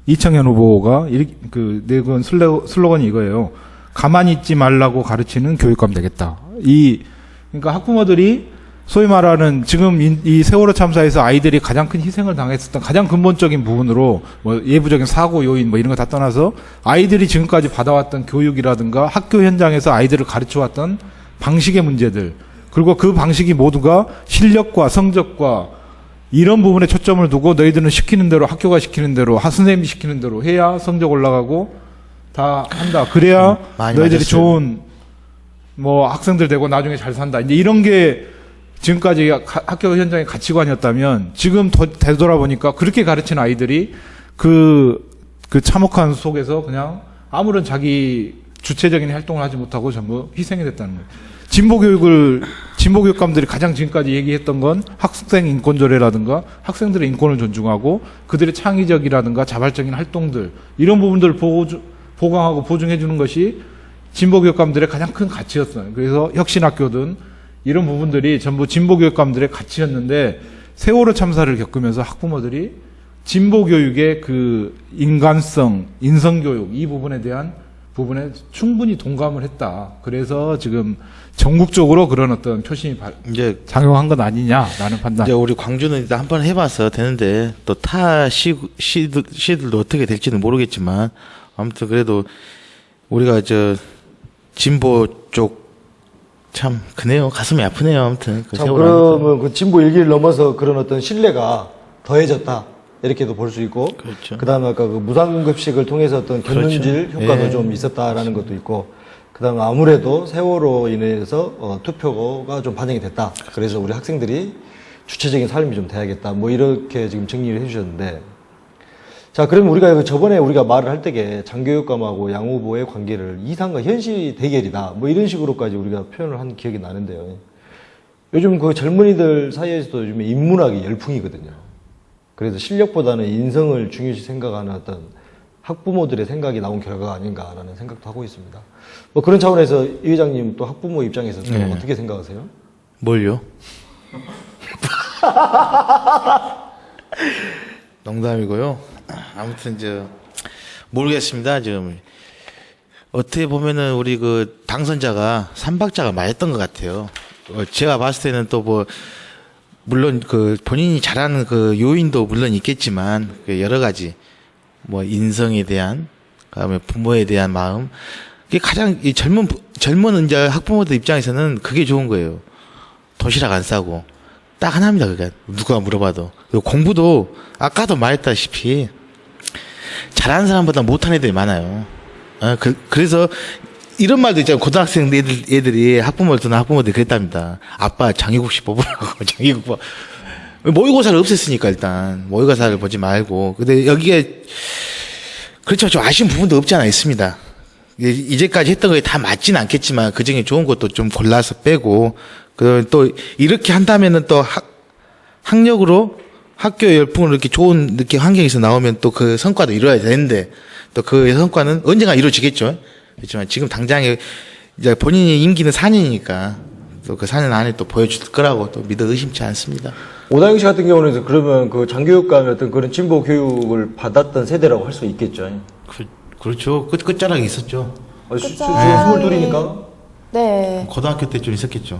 이청현 후보가 그 내건 슬로건이 이거예요. 가만히 있지 말라고 가르치는 교육감 되겠다. 그러니까 학부모들이 소위 말하는 지금 이 세월호 참사에서 아이들이 가장 큰 희생을 당했었던 가장 근본적인 부분으로 뭐 예부적인 사고 요인 뭐 이런 거 다 떠나서 아이들이 지금까지 받아왔던 교육이라든가 학교 현장에서 아이들을 가르쳐왔던 방식의 문제들 그리고 그 방식이 모두가 실력과 성적과 이런 부분에 초점을 두고 너희들은 시키는 대로 학교가 시키는 대로 선생님이 시키는 대로 해야 성적 올라가고 다 한다. 그래야 너희들이 맞았어요. 좋은 뭐 학생들 되고 나중에 잘 산다. 이제 이런 게 지금까지 학교 현장의 가치관이었다면 지금 되돌아보니까 그렇게 가르친 아이들이 그 참혹한 속에서 그냥 아무런 자기 주체적인 활동을 하지 못하고 전부 희생이 됐다는 거예요. 진보교육감들이 가장 지금까지 얘기했던 건 학생 인권조례라든가 학생들의 인권을 존중하고 그들의 창의적이라든가 자발적인 활동들 이런 부분들을 보강하고 보증해 주는 것이 진보교육감들의 가장 큰 가치였어요. 그래서 혁신학교든 이런 부분들이 전부 진보교육감들의 가치였는데 세월호 참사를 겪으면서 학부모들이 진보교육의 그 인간성, 인성교육 이 부분에 대한 부분에 충분히 동감을 했다. 그래서 지금 전국적으로 그런 어떤 표심이 이제 작용한 건 아니냐라는 판단. 이제 우리 광주는 일단 한번 해봐서 되는데 또 타 시들도 어떻게 될지는 모르겠지만 아무튼 그래도 우리가 진보 쪽 참 그네요. 가슴이 아프네요. 아무튼 참 그러면 그 진보 일기를 넘어서 그런 어떤 신뢰가 더해졌다 이렇게도 볼 수 있고, 그렇죠. 그다음에 아까 그 무상급식을 통해서 어떤 견눈질 그렇죠. 효과도 예. 좀 있었다라는 것도 있고, 그다음에 아무래도 세월호 인해서 투표가 좀 반영이 됐다. 그래서 우리 학생들이 주체적인 삶이 좀 돼야겠다. 뭐 이렇게 지금 정리를 해주셨는데, 자 그러면 우리가 저번에 우리가 말을 할 때에 장교육감하고 양 후보의 관계를 이상과 현실 대결이다. 뭐 이런 식으로까지 우리가 표현을 한 기억이 나는데요. 요즘 그 젊은이들 사이에서도 요즘에 인문학이 열풍이거든요. 그래서 실력보다는 인성을 중요시 생각하는 어떤 학부모들의 생각이 나온 결과가 아닌가라는 생각도 하고 있습니다. 뭐 그런 차원에서 이 회장님 또 학부모 입장에서 좀 네. 어떻게 생각하세요? 뭘요? 농담이고요. 아무튼 모르겠습니다. 지금 어떻게 보면은 우리 그 당선자가 삼박자가 맞았던 것 같아요. 제가 봤을 때는 또 뭐 물론 그 본인이 잘하는 그 요인도 물론 있겠지만 그 여러 가지 뭐 인성에 대한 그다음에 부모에 대한 마음 그게 가장 이 젊은 이제 학부모들 입장에서는 그게 좋은 거예요. 도시락 안 싸고 딱 하나입니다. 그게 누가 물어봐도 그리고 공부도 아까도 말했다시피 잘하는 사람보다 못하는 애들이 많아요. 그래서 이런 말도 있잖아요. 고등학생 애들이 학부모들이 그랬답니다. 아빠 장애국시 뽑으라고 장애국 모의고사를 없앴으니까 일단 모의고사를 보지 말고. 근데 여기에 그렇죠. 좀 아쉬운 부분도 없지 않아 있습니다. 이제까지 했던 거에 다 맞지는 않겠지만 그 중에 좋은 것도 좀 골라서 빼고 또 이렇게 한다면은 또 학력으로 학교 열풍으로 이렇게 좋은 이렇게 환경에서 나오면 또 그 성과도 이루어야 되는데 또 그 성과는 언젠가 이루어지겠죠. 그렇지만 지금 당장에 이제 본인의 임기는 4년이니까 또 그 4년 안에 또 보여줄 거라고 또 믿어 의심치 않습니다. 오다영 씨 같은 경우는 그러면 그 장교육감의 어떤 그런 진보 교육을 받았던 세대라고 할 수 있겠죠. 그렇죠. 끝자락에 있었죠. 스물둘이니까. 네. 고등학교 때 좀 있었겠죠.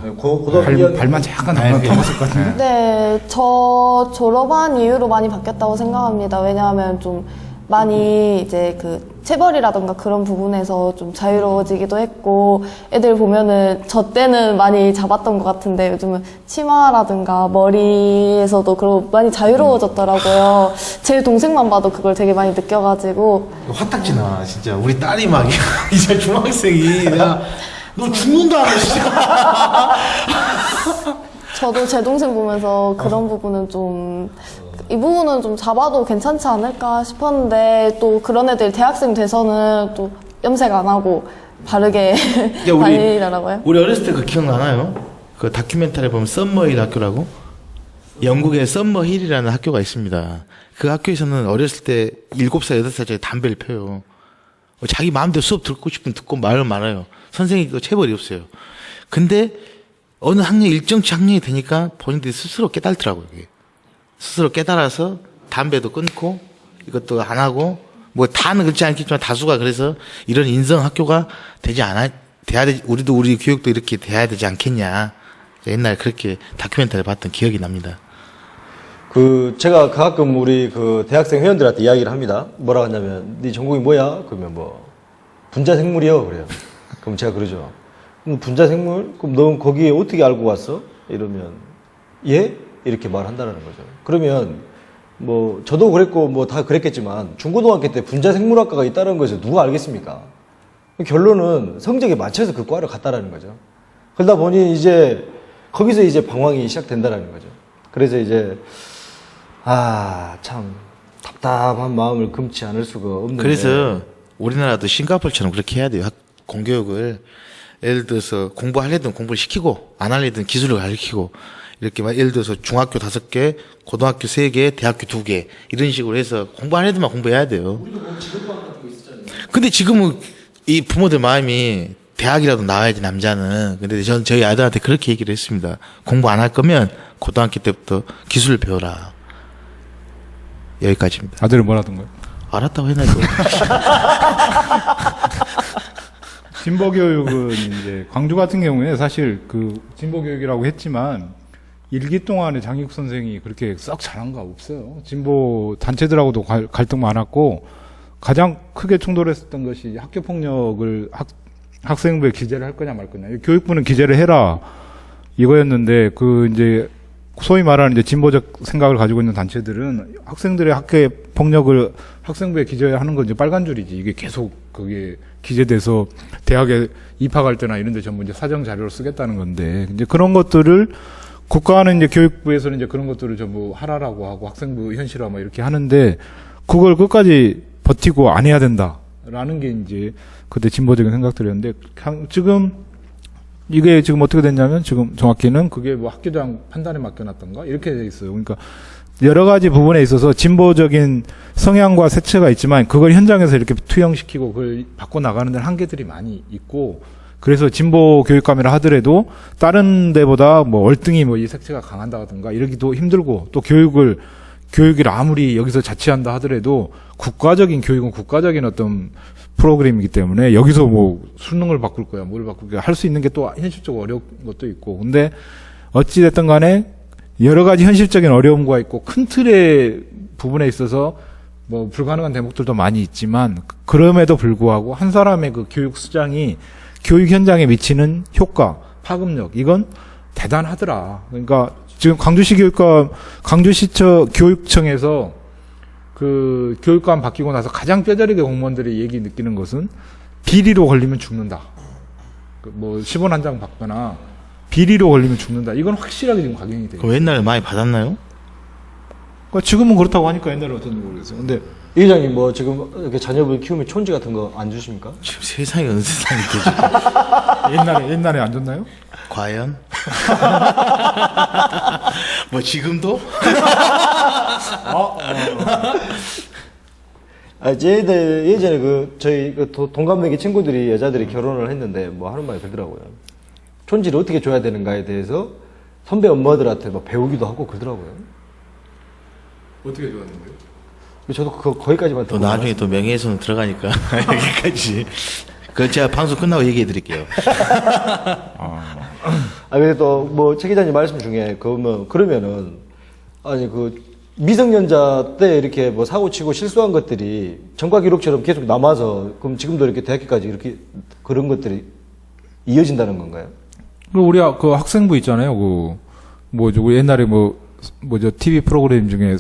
발만 잠깐 터졌을 것 같은데. 네, 저 졸업한 이후로 많이 바뀌었다고 생각합니다. 왜냐하면 좀 많이 이제 그 체벌이라던가 그런 부분에서 좀 자유로워지기도 했고, 애들 보면은 저 때는 많이 잡았던 것 같은데 요즘은 치마라든가 머리에서도 그런 많이 자유로워졌더라고요. 제 동생만 봐도 그걸 되게 많이 느껴가지고. 화딱지나 진짜 우리 딸이 막 이제 중학생이 내가 너 죽는다 하면 진짜. 저도 제 동생 보면서 그런 부분은 좀, 이 부분은 좀 잡아도 괜찮지 않을까 싶었는데, 또 그런 애들 대학생 돼서는 또 염색 안 하고 바르게 다니더라고요. 우리 어렸을 때 그 기억나나요? 그 다큐멘터리 보면 썸머힐 학교라고? 영국에 썸머힐이라는 학교가 있습니다. 그 학교에서는 어렸을 때 7살, 8살짜리 담배를 펴요. 자기 마음대로 수업 듣고 싶으면 듣고 말은 말아요. 선생님도 체벌이 없어요. 근데 어느 학년 일정치 학년이 되니까 본인들이 스스로 깨달더라고요. 이게. 스스로 깨달아서 담배도 끊고 이것도 안 하고 뭐 다는 그렇지 않겠지만 다수가 그래서 이런 인성 학교가 돼야 되지, 우리도 우리 교육도 이렇게 돼야 되지 않겠냐. 옛날 그렇게 다큐멘터리 봤던 기억이 납니다. 제가 가끔 우리 그 대학생 회원들한테 이야기를 합니다. 뭐라고 하냐면, 네 전공이 뭐야? 그러면 뭐, 분자생물이요. 그래요. 그럼 제가 그러죠. 분자생물? 그럼 넌 거기에 어떻게 알고 왔어? 이러면, 예? 이렇게 말한다는 거죠. 그러면, 뭐, 저도 그랬고, 뭐 다 그랬겠지만, 중고등학교 때 분자생물학과가 있다는 것을 누가 알겠습니까? 결론은 성적에 맞춰서 그 과를 갔다라는 거죠. 그러다 보니 이제, 거기서 이제 방황이 시작된다라는 거죠. 그래서 이제, 참, 답답한 마음을 금치 않을 수가 없는데. 그래서 우리나라도 싱가포르처럼 그렇게 해야 돼요. 공교육을. 예를 들어서 공부하려든 공부를 시키고, 안 하려든 기술을 가르치고, 이렇게 막 예를 들어서 중학교 5개, 고등학교 3개, 대학교 2개, 이런 식으로 해서 공부하려든만 공부해야 돼요. 근데 지금은 이 부모들 마음이 대학이라도 나와야지, 남자는. 근데 저희 아들한테 그렇게 얘기를 했습니다. 공부 안 할 거면 고등학교 때부터 기술을 배워라. 여기까지입니다. 아들은 뭐라던가요? 알았다고 해놔도. 진보 교육은 이제 광주 같은 경우에 사실 그 진보 교육이라고 했지만 1기 동안에 장익 선생이 그렇게 썩 잘한 거 없어요. 진보 단체들하고도 갈등 많았고 가장 크게 충돌했었던 것이 학교 폭력을 학생부에 기재를 할 거냐 말 거냐. 교육부는 기재를 해라 이거였는데 그 이제 소위 말하는 이제 진보적 생각을 가지고 있는 단체들은 학생들의 학교의 폭력을 학생부에 기재하는 건 이제 빨간 줄이지. 이게 계속 그게 기재돼서 대학에 입학할 때나 이런 데 전부 이제 사정 자료로 쓰겠다는 건데 이제 그런 것들을 국가는 이제 교육부에서는 이제 그런 것들을 전부 하라라고 하고 학생부 현실화 뭐 이렇게 하는데 그걸 끝까지 버티고 안 해야 된다라는 게 이제 그때 진보적인 생각들이었는데 지금 이게 지금 어떻게 됐냐면 지금 정확히는 그게 뭐 학교장 판단에 맡겨놨던가 이렇게 돼 있어요. 그러니까 여러 가지 부분에 있어서 진보적인 성향과 색채가 있지만 그걸 현장에서 이렇게 투영시키고 그걸 바꿔나가는 데는 한계들이 많이 있고 그래서 진보 교육감이라 하더라도 다른 데보다 뭐 월등히 뭐 이 색채가 강한다든가 이러기도 힘들고 또 교육을 아무리 여기서 자치한다 하더라도 국가적인 교육은 국가적인 어떤 프로그램이기 때문에 여기서 뭐 수능을 바꿀 거야, 뭘 바꿀 거야 할 수 있는 게 또 현실적으로 어려운 것도 있고 근데 어찌됐든 간에 여러 가지 현실적인 어려움과 있고 큰 틀의 부분에 있어서 뭐 불가능한 대목들도 많이 있지만 그럼에도 불구하고 한 사람의 그 교육 수장이 교육 현장에 미치는 효과, 파급력 이건 대단하더라. 그러니까 지금 광주시청 교육청에서 그 교육감 바뀌고 나서 가장 뼈저리게 공무원들이 얘기 느끼는 것은 비리로 걸리면 죽는다. 뭐 10원 한 장 받거나 비리로 걸리면 죽는다. 이건 확실하게 지금 각인이 돼요. 그럼 옛날에 많이 받았나요? 그러니까 지금은 그렇다고 하니까 옛날에 어떤지 모르겠어요. 근데 이 회장님 뭐 지금 이렇게 자녀분 키우면 촌지 같은 거 안 주십니까? 지금 세상에 어느 세상이 되지? 옛날에 안 줬나요? 과연? 뭐 지금도? 저희들 예전에 저희 동갑내기 친구들이 여자들이 결혼을 했는데 뭐 하는 말이 그러더라고요. 촌지를 어떻게 줘야 되는가에 대해서 선배 엄마들한테 막 배우기도 하고 그러더라고요. 어떻게 좋았는데요? 저도 거기까지만 또 듣고 나중에 또 명예훼손 들어가니까 여기까지. 그건 제가 방송 끝나고 얘기해 드릴게요. 근데 또, 뭐, 최 기자님 말씀 중에, 그러면은, 아니, 미성년자 때 이렇게 뭐 사고 치고 실수한 것들이 전과 기록처럼 계속 남아서, 그럼 지금도 이렇게 대학교까지 이렇게 그런 것들이 이어진다는 건가요? 그리고 우리 그 학생부 있잖아요. 그 옛날에 뭐죠 TV 프로그램 중에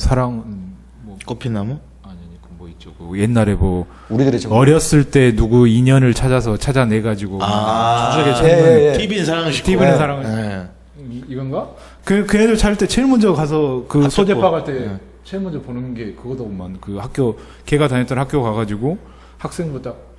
꽃피나무? 아니 뭐 있죠. 그 옛날에 우리들의 정보. 어렸을 때 누구 인연을 찾아내 가지고 추적에 찾는 TV는 사랑을 싣고. TV는 사랑을 예. 이건가? 걔네들 찾을 때 제일 먼저 가서 그 소재파 갈 때 네. 제일 먼저 보는 게 그거더구만. 그 학교 걔가 다녔던 학교 가가지고 학생부 딱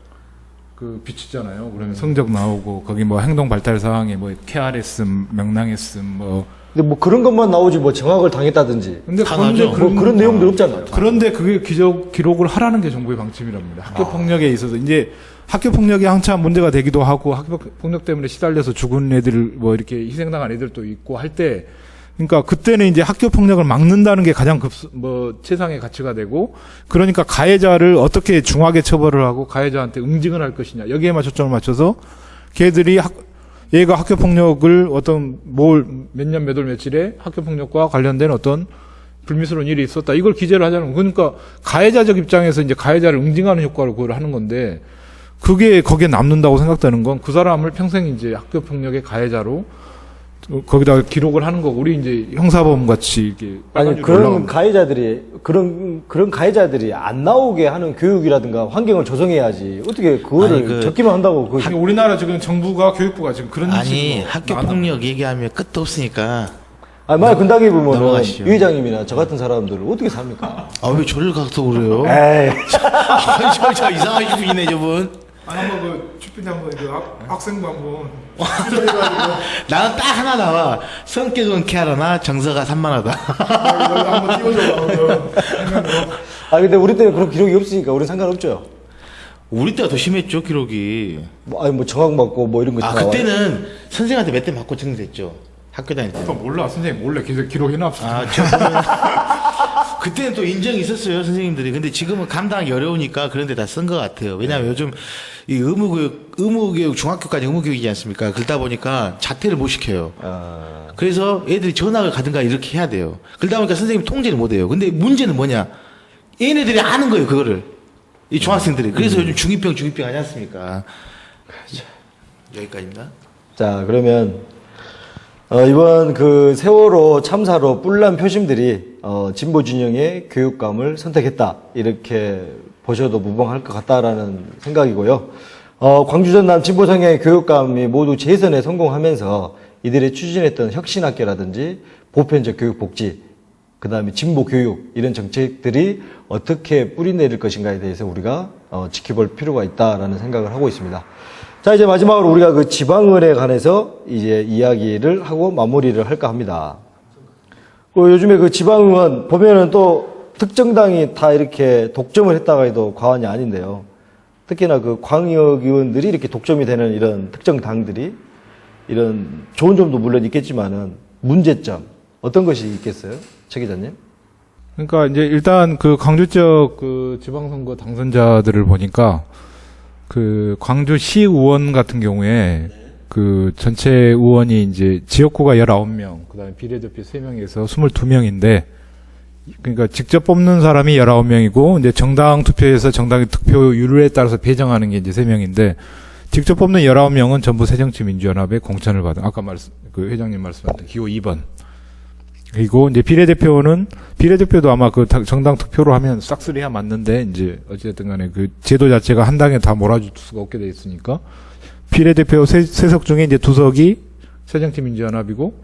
비치잖아요. 그러면 성적 나오고 거기 뭐 행동 발달 사항에 뭐 케어했음, 명랑했음 뭐. 근데 뭐 그런 것만 나오지 뭐 정학을 당했다든지. 근데 당하죠. 그런 내용들 없잖아요. 그런데 그게 기록을 하라는 게 정부의 방침이랍니다. 학교 폭력에 있어서 이제 학교 폭력이 한참 문제가 되기도 하고 학교 폭력 때문에 시달려서 죽은 애들 뭐 이렇게 희생당한 애들도 있고 할 때 그러니까 그때는 이제 학교 폭력을 막는다는 게 가장 최상의 가치가 되고 그러니까 가해자를 어떻게 중하게 처벌을 하고 가해자한테 응징을 할 것이냐 여기에만 초점을 맞춰서 걔들이 얘가 학교 폭력을 어떤 몇 년 몇 월 며칠에 학교 폭력과 관련된 어떤 불미스러운 일이 있었다. 이걸 기재를 하자는 거. 그러니까 가해자적 입장에서 이제 가해자를 응징하는 효과를 그걸 하는 건데 그게 거기에 남는다고 생각되는 건 그 사람을 평생 이제 학교 폭력의 가해자로 거기다가 기록을 하는 거고 우리 이제 형사범 같이 이렇게 아니 그런 가해자들이 안 나오게 하는 교육이라든가 환경을 조성해야지 어떻게 그거를 적기만 한다고 우리나라 지금 정부가 교육부가 지금 그런 식으로 학교 폭력 얘기하면 끝도 없으니까. 만약 근당해 보면 넘어가시죠. 유 회장님이나 저 같은 사람들을 어떻게 삽니까? 왜 저를 가서 그래요? 에이 저 이상하게 분이네 저분. 한번 주필 한번 학생부 한번 나는 딱 하나 나와. 성격은 캐하나 정서가 산만하다. 한번 띄워줘. 근데 우리 때는 그런 기록이 없으니까 우리는 상관없죠. 우리 때가 더 심했죠 기록이. 뭐 정학 맞고 뭐 이런 거 다 그때는 선생한테 몇 대 맞고 정됐죠. 학교 다닐 때. 몰라 선생님 몰래 기록해놨어. 그때는 또 인정이 있었어요 선생님들이. 근데 지금은 감당하기 어려우니까 그런데 다 쓴 것 같아요. 왜냐하면 요즘 이 의무교육 중학교까지 의무교육이지 않습니까? 그러다 보니까 자퇴를 못 시켜요. 그래서 애들이 전학을 가든가 이렇게 해야 돼요. 그러다 보니까 선생님이 통제를 못 해요. 근데 문제는 뭐냐? 얘네들이 아는 거예요 그거를. 이 중학생들이. 그래서 요즘 중이병 하지 않습니까? 그렇죠. 여기까지입니다. 자 그러면 이번 세월호 참사로 뿔난 표심들이 진보 진영의 교육감을 선택했다 이렇게 보셔도 무방할 것 같다라는 생각이고요. 광주 전남 진보 성향의 교육감이 모두 재선에 성공하면서 이들이 추진했던 혁신학교라든지 보편적 교육 복지, 그 다음에 진보 교육 이런 정책들이 어떻게 뿌리내릴 것인가에 대해서 우리가 지켜볼 필요가 있다라는 생각을 하고 있습니다. 자, 이제 마지막으로 우리가 지방을에 관해서 이제 이야기를 하고 마무리를 할까 합니다. 요즘에 지방의원 보면은 또 특정당이 다 이렇게 독점을 했다가 해도 과언이 아닌데요. 특히나 광역의원들이 이렇게 독점이 되는 이런 특정 당들이 이런 좋은 점도 물론 있겠지만은 문제점 어떤 것이 있겠어요? 최 기자님? 그러니까 이제 일단 광주 쪽 지방선거 당선자들을 보니까 광주시 의원 같은 경우에 전체 의원이 이제 지역구가 19명, 그 다음에 비례대표 3명에서 22명인데, 그러니까 직접 뽑는 사람이 19명이고, 이제 정당 투표에서 정당의 득표율에 따라서 배정하는 게 이제 3명인데, 직접 뽑는 19명은 전부 새정치민주연합의 공천을 받은, 아까 회장님 말씀하셨던 기호 2번. 그리고 이제 비례대표도 아마 정당 투표로 하면 싹쓸이야 맞는데, 이제 어찌됐든 간에 제도 자체가 한 당에 다 몰아줄 수가 없게 돼 있으니까, 비례대표 3석 중에 이제 2석이 새정치민주연합이고,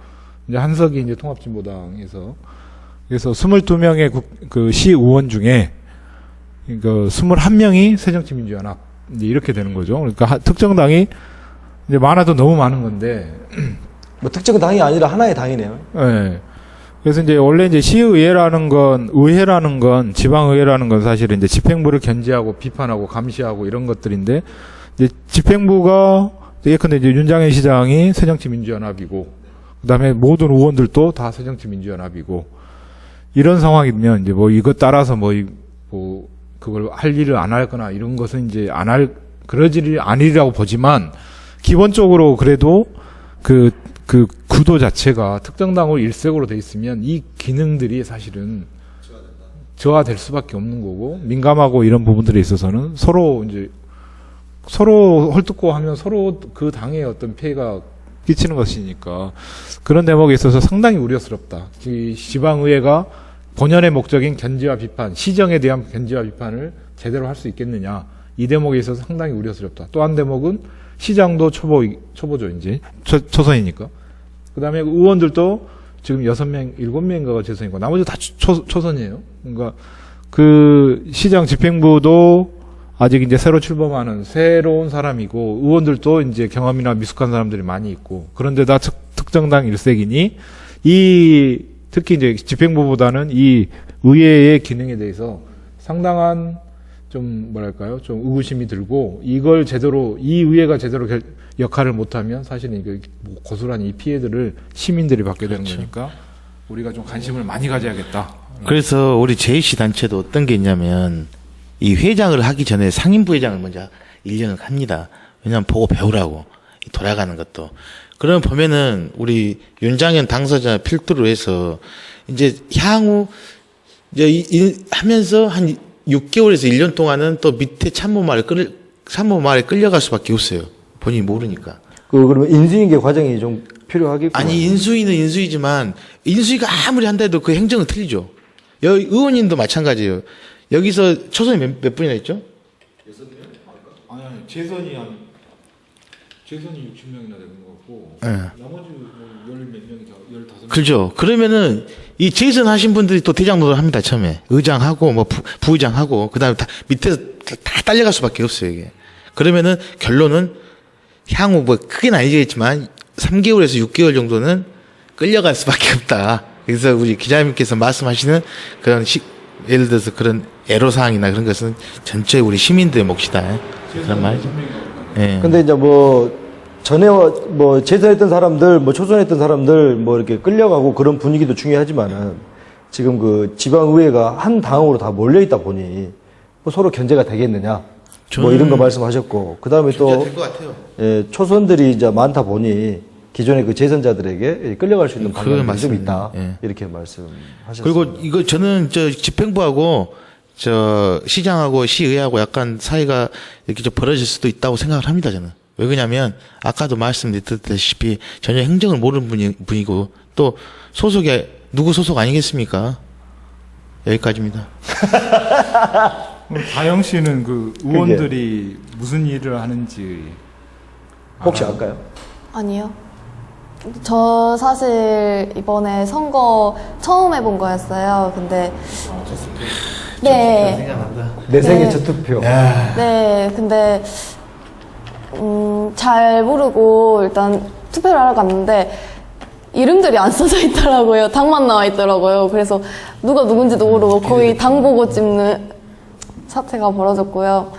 이제 1석이 이제 통합진보당에서, 그래서 22명의 시의원 중에, 21명이 새정치민주연합. 이제 이렇게 되는 거죠. 그러니까 특정 당이 이제 많아도 너무 많은 건데, 뭐 특정 당이 아니라 하나의 당이네요. 네. 그래서 이제 원래 이제 의회라는 건 지방의회라는 건 사실은 이제 집행부를 견제하고 비판하고 감시하고 이런 것들인데, 이제 집행부가 예컨대 이제 윤장현 시장이 새정치민주연합이고, 그 다음에 모든 의원들도 다 새정치민주연합이고, 이런 상황이면 이제 이것 따라서 그걸 할 일을 안 할 거나 이런 것은 이제 안 할 그러지 아니라고 보지만 기본적으로 그래도 그 구도 자체가 특정 당으로 일색으로 돼 있으면 이 기능들이 사실은 저하될 수밖에 없는 거고 민감하고 이런 부분들에 있어서는 서로 헐뜯고 하면 서로 그 당의 어떤 피해가 끼치는 것이니까 그런 대목에 있어서 상당히 우려스럽다. 이 지방의회가 본연의 목적인 견제와 비판, 시정에 대한 견제와 비판을 제대로 할 수 있겠느냐. 이 대목에 있어서 상당히 우려스럽다. 또 한 대목은 시장도 초보죠, 이제. 초선이니까. 그 다음에 의원들도 지금 6명, 7명인가가 재선이고, 나머지 다 초선이에요. 그러니까 그 시장 집행부도 아직 이제 새로 출범하는 새로운 사람이고, 의원들도 이제 경험이나 미숙한 사람들이 많이 있고, 그런데다 특정당 일색이니, 특히 이제 집행부보다는 이 의회의 기능에 대해서 상당한 좀 뭐랄까요, 좀 의구심이 들고 이걸 제대로 이 의회가 제대로 역할을 못하면 사실은 이거 고스란히 이 피해들을 시민들이 받게 되는 거니까 우리가 좀 관심을 많이 가져야겠다. 그래서 우리 JC 단체도 어떤 게 있냐면 이 회장을 하기 전에 상임부회장을 먼저 1년을 합니다. 왜냐하면 보고 배우라고 돌아가는 것도. 그러면 보면은 우리 윤장현 당사자 필두로 해서 이제 향후 이제 하면서 한 6개월에서 1년 동안은 또 밑에 참모말에 끌려갈 수밖에 없어요. 본인이 모르니까. 그러면 인수인계 과정이 좀 필요하겠군요. 아니, 인수위는 인수위지만, 인수위가 아무리 한다 해도 그 행정은 틀리죠. 의원님도 마찬가지예요. 여기서 초선이 몇 분이나 있죠? 6명? 아니, 재선이 60명이나 되는 거고, 네. 나머지 열 몇 명이 15명. 그죠. 그러면은, 이 재선하신 분들이 또 대장 노릇 합니다, 처음에. 의장하고, 뭐, 부의장하고, 그 다음에 밑에서 다 딸려갈 수밖에 없어요, 이게. 그러면은, 결론은, 향후 뭐, 크게는 아니겠지만, 3개월에서 6개월 정도는 끌려갈 수밖에 없다. 그래서 우리 기자님께서 말씀하시는 그런 예를 들어서 그런 애로사항이나 그런 것은 전체 우리 시민들의 몫이다. 그런 말이죠. 예. 근데 이제 전에 재선했던 사람들, 초선했던 사람들, 이렇게 끌려가고 그런 분위기도 중요하지만은 지금 그 지방의회가 한 당으로 다 몰려있다 보니 서로 견제가 되겠느냐. 이런 거 말씀하셨고. 그 다음에 또, 될것 같아요. 예, 초선들이 이제 많다 보니 기존의 그 재선자들에게 끌려갈 수 있는 방법이 좀 있다. 예. 이렇게 말씀하셨습니다. 그리고 이거 저는 집행부하고 시장하고 시의회하고 약간 사이가 이렇게 좀 벌어질 수도 있다고 생각을 합니다, 저는. 왜 그러냐면 아까도 말씀드렸다시피 전혀 행정을 모르는 분이고 또 소속이 누구 소속 아니겠습니까? 여기까지입니다. 다영 씨는 그 의원들이 무슨 일을 하는지 혹시 알까요? 아니요. 저 사실 이번에 선거 처음 해본 거였어요. 근데 네. 생각난다. 내 생애 네. 첫 투표. 네, 근데 잘 모르고 일단 투표를 하러 갔는데 이름들이 안 써져 있더라고요. 당만 나와 있더라고요. 그래서 누가 누군지도 모르고 거의 당 보고 찍는 사태가 벌어졌고요.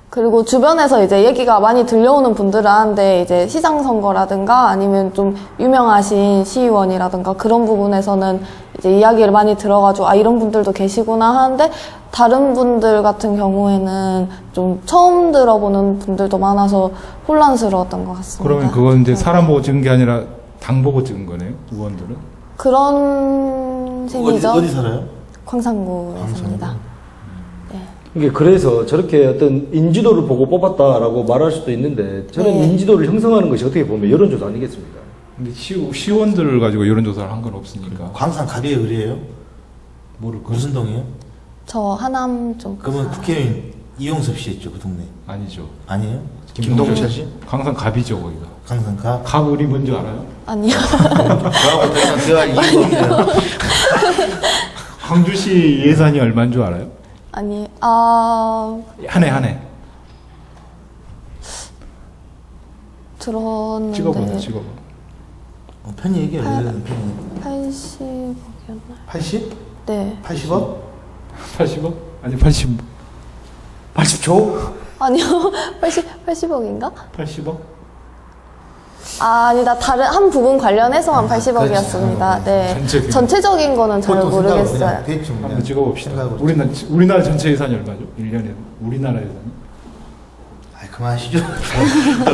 그리고 주변에서 이제 얘기가 많이 들려오는 분들은 하는데 이제 시장 선거라든가 아니면 좀 유명하신 시의원이라든가 그런 부분에서는 이제 이야기를 많이 들어가지고 이런 분들도 계시구나 하는데 다른 분들 같은 경우에는 좀 처음 들어보는 분들도 많아서 혼란스러웠던 것 같습니다. 그러면 그건 이제 사람 보고 찍은 게 아니라 당 보고 찍은 거네요, 의원들은? 그런 셈이죠. 어디 살아요? 광산구였습니다. 이게 그래서 저렇게 어떤 인지도를 보고 뽑았다라고 말할 수도 있는데 저는 네. 인지도를 형성하는 것이 어떻게 보면 여론조사 아니겠습니까? 근데 시의원들을 가지고 여론조사를 한 건 없으니까. 광산 갑이의 의뢰예요? 무슨 동이에요? 저 하남 쪽. 그러면 국회의원 이용섭 씨 있죠, 그 동네. 아니죠. 아니에요? 김동철 씨? 강산 갑이죠, 거기가. 광산 갑? 갑 우리 뭔지 알아요? 아니요. 그거하고 더 이상 대화할 이유가 없네요. 광주시 예산이 얼마인 줄 알아요? 아니, 한 해. 들었는데. 찍어봐. 편히 얘기해, 편히. 80억이었나요? 80? 네. 80억? 80억? 아니, 80. 80초? 아니요. 80억인가? 80억? 아니다. 다른, 한 부분 관련해서만 80억이었습니다. 네. 전체적인 전체적인 거는 잘 모르겠어요. 대충 한번 찍어봅시다. 생각으로. 우리나라 전체 예산이 얼마죠? 1년에. 우리나라 예산이? 그만하시죠.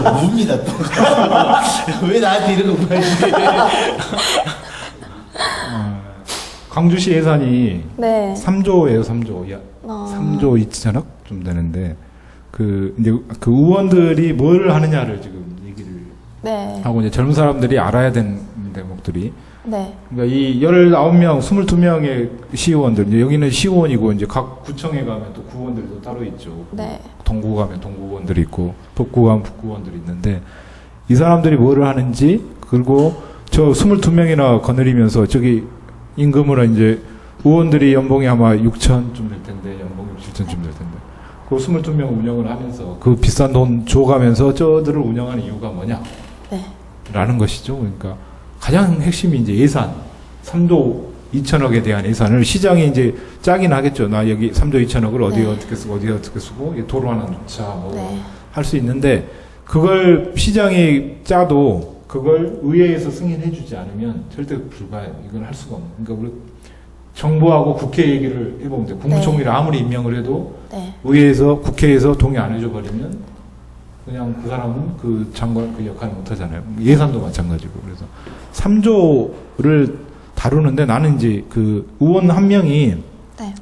뭡니다 또. 왜 나한테 이런 거 말지? 광주시 예산이 네. 3조예요, 3조. 야, 아. 3조 2천억 좀 되는데 이제 그 의원들이 뭘 하느냐를 지금 얘기를 네. 하고 이제 젊은 사람들이 알아야 되는 대목들이 네. 그러니까 이 19명, 22명의 시의원들, 이제 여기는 시의원이고, 이제 각 구청에 가면 또 구의원들도 따로 있죠. 네. 동구 가면 동구의원들이 있고, 북구 가면 북구의원들이 있는데, 이 사람들이 뭐를 하는지, 그리고 저 22명이나 거느리면서 저기 임금으로 이제 의원들이 연봉이 아마 6천쯤 될 텐데, 연봉이 7천쯤 될 텐데, 그 22명 운영을 하면서 그 비싼 돈 줘가면서 저들을 운영하는 이유가 뭐냐? 네. 라는 것이죠. 그러니까 가장 핵심이 이제 예산, 3조 2천억에 대한 예산을 시장이 이제 짜긴 하겠죠. 나 여기 3조 2천억을 어디에 네. 어떻게 쓰고 어디에 어떻게 쓰고 도로 하나 놓자 뭐 할 수 네. 있는데 그걸 시장이 짜도 그걸 의회에서 승인해주지 않으면 절대 불가해요. 이건 할 수가 없는. 그러니까 우리 정부하고 국회 얘기를 해보면 돼. 국무총리를 아무리 임명을 해도 네. 의회에서 국회에서 동의 안 해줘 버리면 그냥 그 사람은 그 장관 그 역할을 못 하잖아요. 예산도 마찬가지고. 그래서 3조를 다루는데 나는 이제 그 의원 한 명이 네.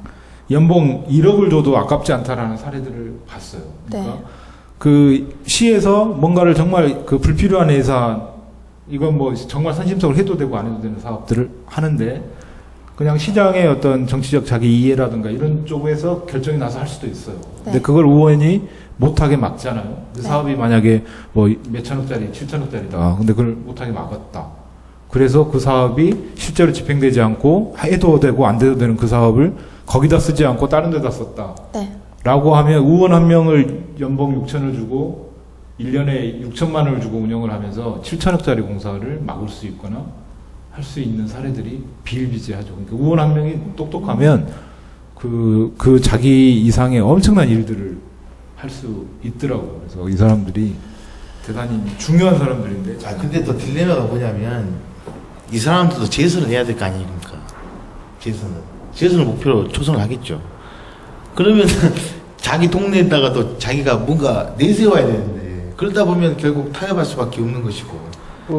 연봉 1억을 줘도 아깝지 않다라는 사례들을 봤어요. 그러니까 네. 그 시에서 뭔가를 정말 그 불필요한 예산 이건 뭐 정말 선심성을 해도 되고 안 해도 되는 사업들을 하는데 그냥 시장의 어떤 정치적 자기 이해라든가 이런 쪽에서 결정이 나서 할 수도 있어요. 근데 네. 그걸 의원이 못하게 막잖아요. 그 네. 사업이 만약에 뭐 몇천억짜리, 7천억짜리다. 근데 그걸 못하게 막았다. 그래서 그 사업이 실제로 집행되지 않고 해도 되고 안 돼도 되는 그 사업을 거기다 쓰지 않고 다른 데다 썼다. 네. 라고 하면 의원 한 명을 연봉 6천을 주고 1년에 6천만 원을 주고 운영을 하면서 7천억짜리 공사를 막을 수 있거나 할 수 있는 사례들이 비일비재하죠. 그러니까 의원 한 명이 똑똑하면 그 자기 이상의 엄청난 일들을 할 수 있더라고요. 그래서 이 사람들이 대단히 중요한 사람들인데. 아, 근데 또 딜레마가 뭐냐면 이 사람들도 재선을 해야 될 거 아닙니까? 재선을 목표로 초선을 하겠죠. 그러면 자기 동네에다가도 자기가 뭔가 내세워야 되는데 그러다 보면 결국 타협할 수밖에 없는 것이고.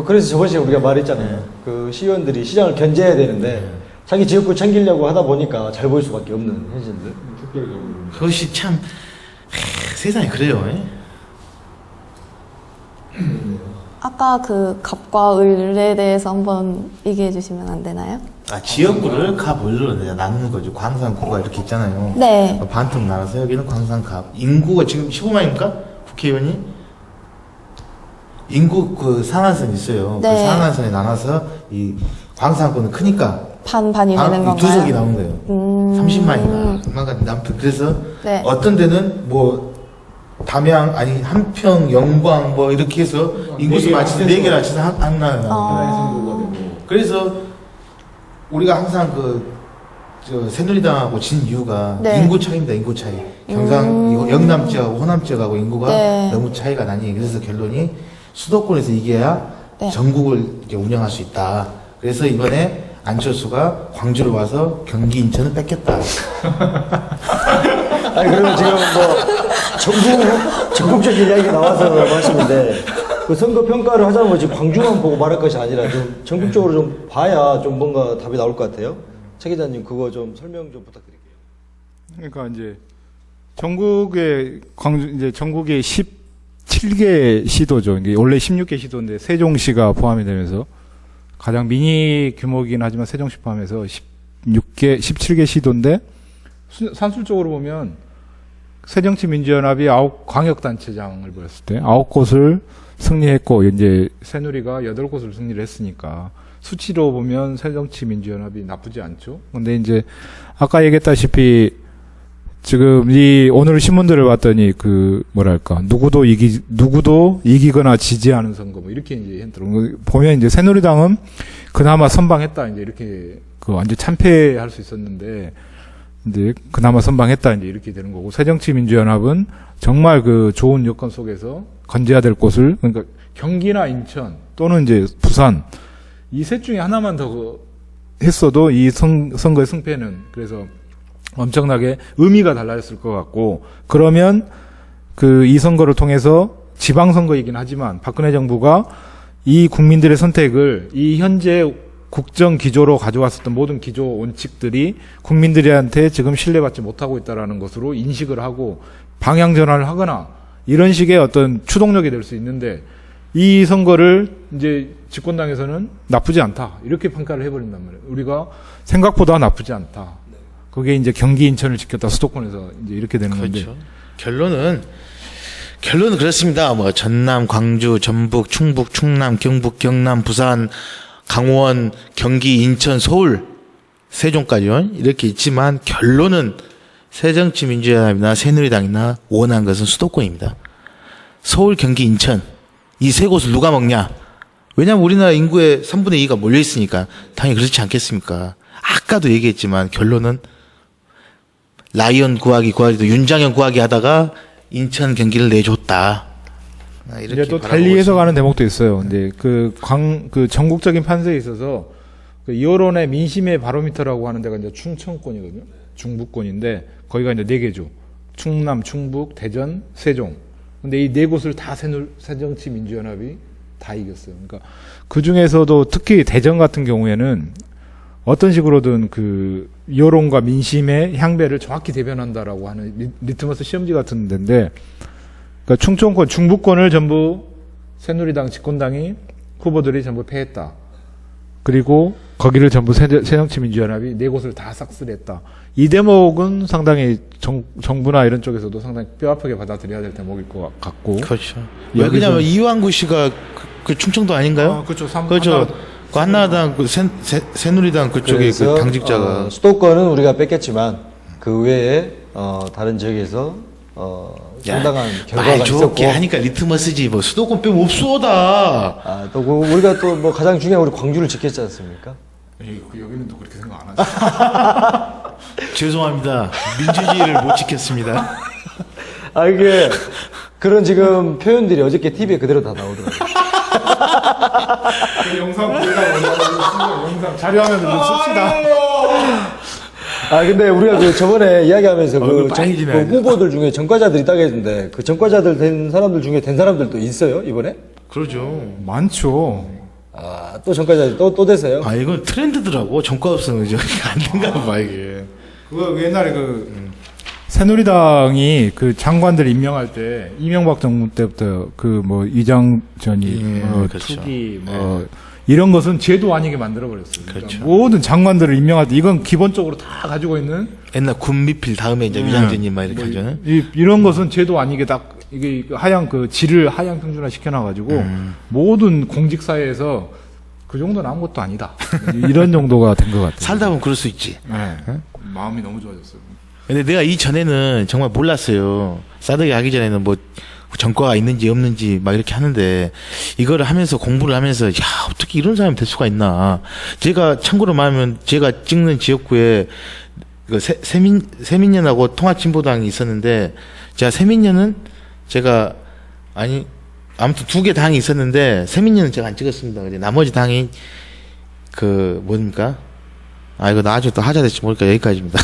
그래서 저번 시간에 우리가 말했잖아요. 그 시의원들이 시장을 견제해야 되는데 자기 지역구 챙기려고 하다 보니까 잘 보일 수밖에 없는 현실들. 그것이 참 세상에 그래요. 아까 그 갑과 을에 대해서 한번 얘기해 주시면 안 되나요? 아, 지역구를 갑을로 나누는 거죠. 광산구가 이렇게 있잖아요. 네. 반통 나눠서 여기는 광산갑. 인구가 지금 15만입니까? 국회의원이? 인구 그 상한선이 있어요. 네. 그 상한선에 나눠서 이 광산구는 크니까 반반이 되는 건가요? 두 석이 나온 거예요. 30만인가. 아무튼 그래서 네. 어떤 데는 뭐 담양 아니 한평 영광 뭐 이렇게 해서 인구수 맞춰서 4개를 맞춰서 하나. 그래서 우리가 항상 저 새누리당하고 진 이유가 네. 인구 차이입니다. 인구 차이. 경상 영남 지역하고 호남 지역하고 인구가 네. 너무 차이가 나니 그래서 결론이 수도권에서 이겨야 네. 전국을 이제 운영할 수 있다. 그래서 이번에 안철수가 광주로 와서 경기 인천을 뺏겼다. 아니 그러면 지금 뭐 전국적인 이야기가 나와서 말씀인데 그 선거 평가를 하자면 지금 광주만 보고 말할 것이 아니라 좀 전국적으로 좀 봐야 좀 뭔가 답이 나올 것 같아요. 최 기자님 그거 좀 설명 좀 부탁드릴게요. 그러니까 이제 전국의 광주 이제 전국의 17개 시도죠. 이게 원래 16개 시도인데 세종시가 포함이 되면서 가장 미니 규모이긴 하지만 세종시 포함해서 17개 시도인데 산술적으로 보면 새정치민주연합이 9광역단체장을 벌였을 때 9곳을 승리했고 이제 새누리가 8곳을 승리를 했으니까 수치로 보면 새정치민주연합이 나쁘지 않죠. 근데 이제 아까 얘기했다시피 지금 오늘 신문들을 봤더니 누구도 이기거나 지지하는 선거 뭐 이렇게 이제 했더라고요. 보면 이제 새누리당은 그나마 선방했다 이제 이렇게 완전 참패할 수 있었는데 이제 그나마 선방했다 이제 이렇게 되는 거고 새정치민주연합은 정말 좋은 여건 속에서 건재해야 될 곳을 그러니까 경기나 인천 또는 이제 부산 이 셋 중에 하나만 더 했어도 이 선거의 승패는 그래서 엄청나게 의미가 달라졌을 것 같고 그러면 이 선거를 통해서 지방선거이긴 하지만 박근혜 정부가 이 국민들의 선택을 이 현재 국정 기조로 가져왔었던 모든 기조 원칙들이 국민들한테 지금 신뢰받지 못하고 있다라는 것으로 인식을 하고 방향 전환을 하거나 이런 식의 어떤 추동력이 될 수 있는데 이 선거를 이제 집권당에서는 나쁘지 않다 이렇게 평가를 해버린단 말이에요. 우리가 생각보다 나쁘지 않다. 그게 이제 경기 인천을 지켰다 수도권에서 이제 이렇게 되는 건데. 그렇죠. 결론은 그렇습니다. 뭐 전남, 광주, 전북, 충북, 충남, 경북, 경남, 부산, 강원, 경기, 인천, 서울, 세종까지요. 이렇게 있지만 결론은 새정치민주연합이나 새누리당이나 원한 것은 수도권입니다. 서울, 경기, 인천 이 세 곳을 누가 먹냐? 왜냐하면 우리나라 인구의 3분의 2가 몰려 있으니까 당연히 그렇지 않겠습니까? 아까도 얘기했지만 결론은 라이언 구하기도 윤장현 구하기 하다가 인천 경기를 내줬다. 이제 또 달리 해석하는 대목도 있어요. 이제 그 전국적인 판세에 있어서 그 여론의 민심의 바로미터라고 하는 데가 이제 충청권이거든요. 중부권인데 거기가 이제 4개죠. 충남, 충북, 대전, 세종. 근데 이 4곳을 다 새정치민주연합이 다 이겼어요. 그러니까 그 중에서도 특히 대전 같은 경우에는 어떤 식으로든 그 여론과 민심의 향배를 정확히 대변한다라고 하는 리트머스 시험지 같은 데인데, 그러니까 충청권, 중부권을 전부 새누리당 집권당이 후보들이 전부 패했다. 그리고 거기를 전부 새정치민주연합이 4곳을 다 싹쓸이했다. 이 대목은 상당히 정부나 이런 쪽에서도 상당히 뼈아프게 받아들여야 될 대목일 것 같고. 그렇죠. 왜 그러냐면 이완구 씨가 그 충청도 아닌가요? 아, 그렇죠. 그렇죠. 그 한나라당, 새누리당 그쪽에 그 당직자가 수도권은 우리가 뺐겠지만 그 외에 다른 지역에서 상당한 결과가 말 있었고. 좋게 하니까 리트머스지 뭐 수도권 빼면 없소다. 또 우리가 또 뭐 가장 중요한 우리 광주를 지켰지 않습니까? 여기는 또 그렇게 생각 안 하죠. 죄송합니다. 민주주의를 못 지켰습니다. 이게 그런 지금 표현들이 어저께 TV에 그대로 다 나오더라고요. 그 영상 영상 자료화면을 좀 씁시다. 근데 우리가 그 저번에 이야기하면서 그 빨개지네. 후보들 중에 전과자들이 있다고 했는데 그 전과자들 된 사람들 중에 된 사람들도 있어요, 이번에? 그러죠. 많죠. 또 전과자들이 또 되세요? 이건 트렌드더라고. 정과 없으면 이제 안 된가 봐, 이게. 그거 옛날에 새누리당이 그 장관들 임명할 때 이명박 정부 때부터 그 뭐 이장전이 그렇죠. 투기 이런 것은 제도 아니게 만들어 버렸어요. 그렇죠. 그러니까 모든 장관들을 임명할 때 이건 기본적으로 다 가지고 있는 옛날 군미필 다음에 이제 위장전님 막 이렇게 하잖아요. 이런 것은 제도 아니게 딱 이게 하향 하향 평준화 시켜놔가지고 모든 공직 사회에서 그 정도는 아무것도 아니다. 이런 정도가 된 것 같아요. 살다 보면 그럴 수 있지. 네. 마음이 너무 좋아졌어요. 근데 내가 이전에는 정말 몰랐어요. 싸대기 하기 전에는 뭐 전과가 있는지 없는지 막 이렇게 하는데 이거를 하면서 공부를 하면서 야 어떻게 이런 사람이 될 수가 있나. 제가 참고로 말하면 제가 찍는 지역구에 그 세민연하고 통합진보당이 있었는데 제가 세민연은 제가 아무튼 2개 당이 있었는데 세민연은 제가 안 찍었습니다. 근데 나머지 당이 그 뭡니까? 이거 나중에 또 하자 될지 모르니까 여기까지입니다.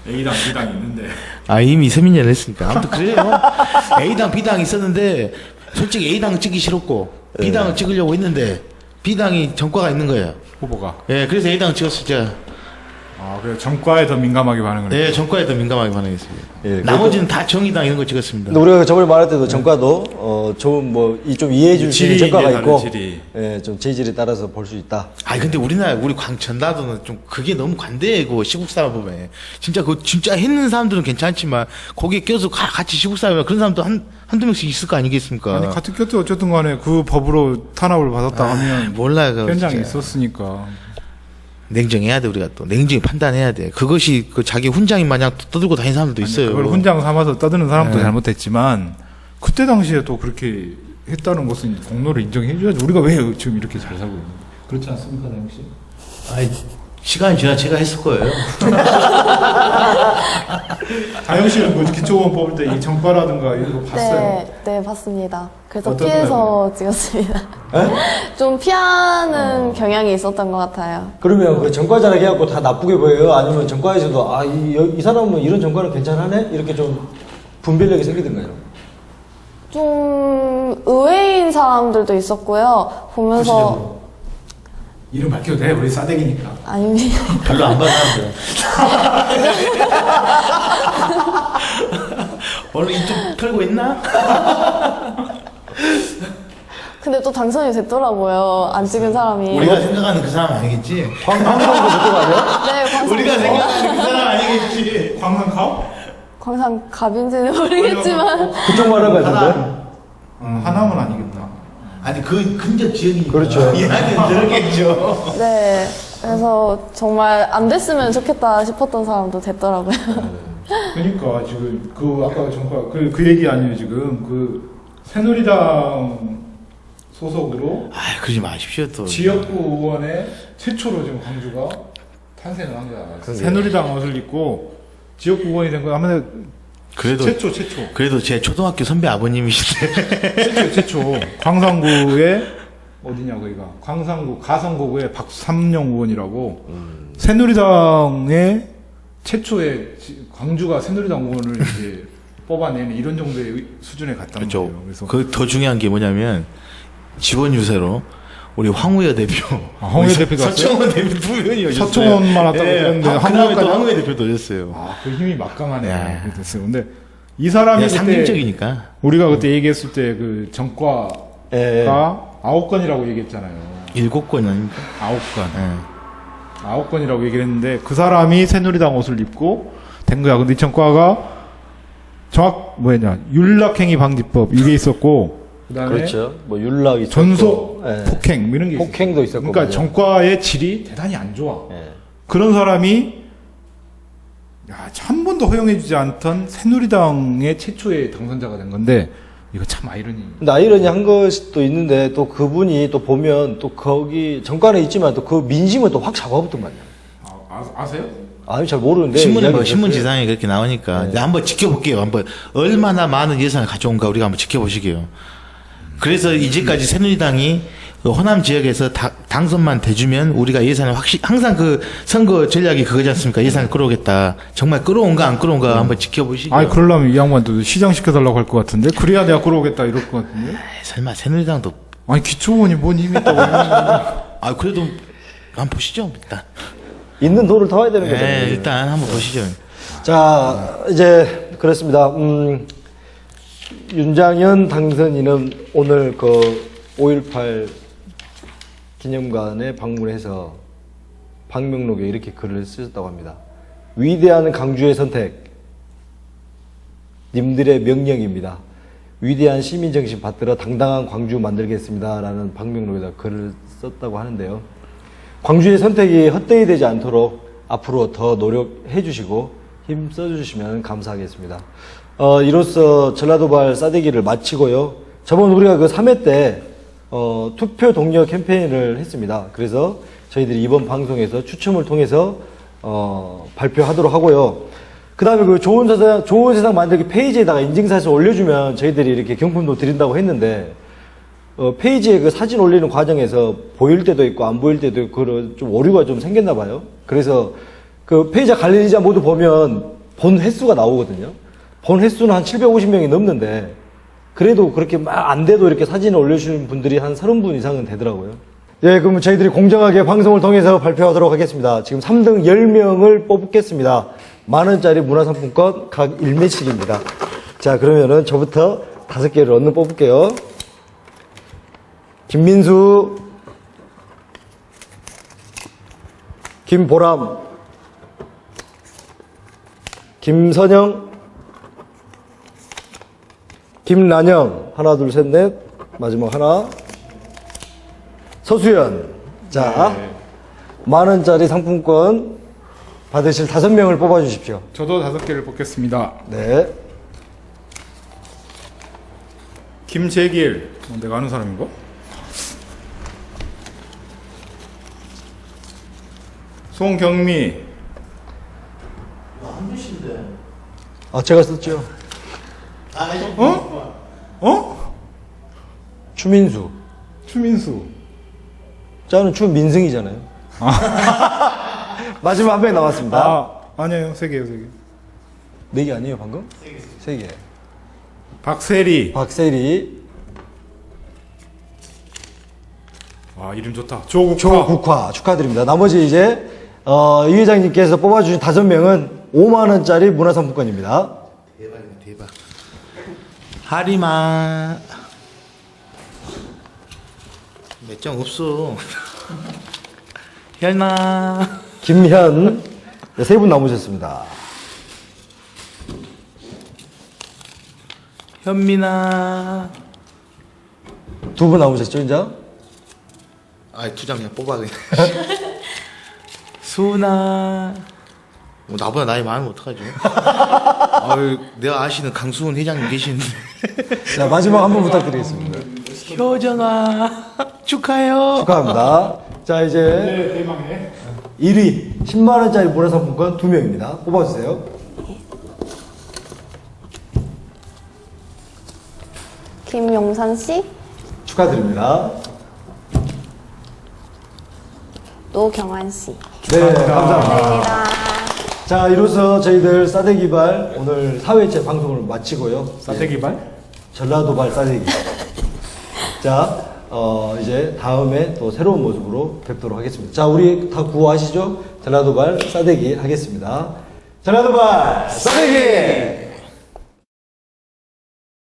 A당, B당 있는데. 이미 세민연을 했으니까. 아무튼 그래요. A당, B당 있었는데, 솔직히 A당 찍기 싫었고, B당을 찍으려고 했는데, B당이 전과가 있는 거예요. 후보가. 예, 그래서 A당 찍었어요, 제가. 그래서 전과에 더 민감하게 반응을 했어요. 네, 전과에 더 민감하게 반응했어요. 예, 나머지는 다 정의당 이런 거 찍었습니다. 근데 우리가 저번에 말할 때도 전과도 좀 이해해 줄 수 있는 질이 전과가 이제 있고, 다른 질이. 예, 좀 재질에 따라서 볼 수 있다. 근데 우리 전라도는 좀 그게 너무 관대하고 시국사회 보면 진짜 진짜 했는 사람들은 괜찮지만 거기에 껴서 같이 시국사회 그런 사람도 한두 명씩 있을 거 아니겠습니까? 아니, 같은 곁에 어쨌든 간에 그 법으로 탄압을 받았다 하면 몰라요. 그거 현장에 진짜. 있었으니까. 냉정해야 돼, 우리가 또. 냉정히 판단해야 돼. 그것이 자기 훈장인 마냥 떠들고 다니는 사람들도 있어요. 그걸 훈장 삼아서 떠드는 사람도 잘못했지만 그때 당시에 또 그렇게 했다는 것은 공로를 인정해 줘야지. 우리가 왜 지금 이렇게 잘 살고 있는 거야? 그렇지 않습니까, 다영 씨? 시간이 지나 제가 했을 거예요. 다영 씨는 뭐 기초원 뽑을 때 이 전과라든가 이런 거 봤어요? 네, 봤습니다. 그래서 어떤 피해서 찍었습니다. 좀 피하는 경향이 있었던 것 같아요. 그러면 그 전과자라 해갖고 다 나쁘게 보여요? 아니면 전과에서도 이 사람은 이런 전과는 괜찮하네? 이렇게 좀 분별력이 생기던가요? 좀 의외인 사람들도 있었고요. 보면서 이름 밝혀도 돼? 우리 싸대기니까. 아닙니다. 별로 안 받았는데. 오늘 이쪽 털고 있나? 근데 또 당선이 됐더라고요. 안 찍은 사람이. 우리가 생각하는 그 사람 아니겠지? 광상도 몇개 아니야? 네, 광상. 우리가 생각하는 그 사람 아니겠지? 광산갑? 광상 갑인지는 모르겠지만. 그쪽 말한 거 같은데? 하나만 아니겠다. 아니 그 근접 지역이니까. 그렇죠. 이야기는 들었겠죠. 네. 그래서 정말 안 됐으면 좋겠다 싶었던 사람도 됐더라고요. 그러니까 지금 그 아까 정파 그 얘기 아니에요 지금 그 새누리당 소속으로 아, 그러지 마십시오 또. 지역구 의원의 최초로 지금 광주가 탄생을 한 거야. 새누리당 옷을 입고 지역구 의원이 된 거야. 하면 그래도 최초. 그래도 제 초등학교 선배 아버님이신데. 최초. 광산구의 어디냐 거기가 광산구 가성구의 박삼영 의원이라고 새누리당의 최초의 광주가 새누리당 의원을 이제 뽑아내는 이런 정도의 수준에 갔다는 그렇죠. 거예요. 그래서 그 더 중요한 게 뭐냐면 지원 유세로 우리 황우여 대표, 황우여 대표가 서청원 대표 두 분이 오셨어요. 서청원만 왔다고 그랬는데 황우여 또 황우여까지- 황우여 대표도 오셨어요. 그 힘이 막강하네. 야. 그렇게 됐어요. 근데 이 사람이 야, 그때 상징적이니까. 우리가 그때 얘기했을 때 그 전과가 예. 9건이라고 얘기했잖아요. 7건 아닙니까? 9건. 9건이라고 얘기를 했는데 그 사람이 새누리당 옷을 입고 된 거야. 근데 이 전과가 윤락행위 방지법 이게 있었고 그다음에 그렇죠. 뭐 윤락 있었고. 전속 예. 폭행 뭐 이런 게 폭행도 있었고. 그러니까 맞아요. 전과의 질이 대단히 안 좋아. 예. 그런 사람이 한 번도 허용해주지 않던 새누리당의 최초의 당선자가 된 건데 이거 참 아이러니. 근데 아이러니 한 것도 있는데 또 그분이 또 보면 또 거기 정관에 있지만 또 그 민심은 또 확 잡아붙은 거 아니야. 아세요? 아니 잘 모르는데 신문에 뭐 이야기 신문 들었어요. 지상에 그렇게 나오니까 이제 한번 지켜볼게요. 한번 얼마나 많은 예산을 가져온가 우리가 한번 지켜보시게요. 그래서 이제까지 새누리당이 그 호남 지역에서 당선만 돼주면 우리가 예산을 항상 그 선거 전략이 그거지 않습니까? 예산을 끌어오겠다. 정말 끌어온가 안 끌어온가 한번 지켜보시게요. 아니 그러려면 이 양반도 시장 시켜달라고 할 것 같은데 그래야 내가 끌어오겠다 이럴 것 같은데. 에이, 설마 새누리당도 아니 기초원이 뭔 힘이 있다고. 아 그래도 한번 보시죠 일단. 있는 돈을 더 와야 되는 거죠. 네, 일단 한번 보시죠. 자, 이제 그렇습니다. 윤장현 당선인은 오늘 그 5.18 기념관에 방문해서 방명록에 이렇게 글을 쓰셨다고 합니다. 위대한 강주의 선택, 님들의 명령입니다. 위대한 시민정신 받들어 당당한 광주 만들겠습니다. 라는 방명록에다 글을 썼다고 하는데요. 광주의 선택이 헛되이 되지 않도록 앞으로 더 노력해 주시고 힘써 주시면 감사하겠습니다. 이로써 전라도발 싸대기를 마치고요. 저번 우리가 그 3회 때 투표 동료 캠페인을 했습니다. 그래서 저희들이 이번 방송에서 추첨을 통해서 발표하도록 하고요. 그 다음에 그 좋은 세상 만들기 페이지에다가 인증사실 올려주면 저희들이 이렇게 경품도 드린다고 했는데 페이지에 그 사진 올리는 과정에서 보일 때도 있고 안 보일 때도 있고 그런 좀 오류가 좀 생겼나 봐요. 그래서 그 페이지 관리자 모두 보면 본 횟수가 나오거든요. 본 횟수는 한 750명이 넘는데 그래도 그렇게 막 안 돼도 이렇게 사진을 올려주시는 분들이 한 30분 이상은 되더라고요. 예, 그럼 저희들이 공정하게 방송을 통해서 발표하도록 하겠습니다. 지금 3등 10명을 뽑겠습니다. 만원짜리 문화상품권 각 1매씩입니다. 자, 그러면은 저부터 5개를 얻는 뽑을게요. 김민수, 김보람, 김선영, 김란영, 하나, 둘, 셋, 넷, 마지막 하나, 서수연. 자, 만원짜리 상품권 받으실 5명을 뽑아주십시오. 저도 5개를 뽑겠습니다. 네. 김재길. 내가 아는 사람인가? 송경미. 아, 제가 썼죠. 어? 추민수. 추민수. 저는 추민승이잖아요. 마지막 한 명 남았습니다. 아니에요. 3개요, 3개. 4개 아니에요, 방금? 3개. 박세리. 박세리, 와, 이름 좋다. 조국화. 조국화 축하드립니다. 나머지 이제 이 회장님께서 뽑아주신 5명은 5만 원짜리 문화상품권입니다. 대박이네, 대박. 하리마. 몇 장 없어. 현아. 김현, 네, 3분 남으셨습니다. 현민아. 2분 남으셨죠, 이제? 아, 2장 그냥 뽑아 그냥. 수은아. 뭐 나보다 나이 많으면 어떡하죠? 아유, 내가 아시는 강수훈 회장님 계시는데. 자, 마지막 한 번 부탁드리겠습니다. 효정아. 축하해요. 축하합니다. 자, 이제 1위 10만 원짜리 문화상품권 2명입니다. 뽑아주세요. 김용산 씨, 축하드립니다. 노경환 씨. 네, 감사합니다. 감사합니다. 자, 이로써 저희들 싸대기발 오늘 4회째 방송을 마치고요. 사대기발? 전라도발 싸대기. 자, 이제 다음에 또 새로운 모습으로 뵙도록 하겠습니다. 자, 우리 다 구호하시죠? 전라도발 싸대기 하겠습니다. 전라도발 싸대기!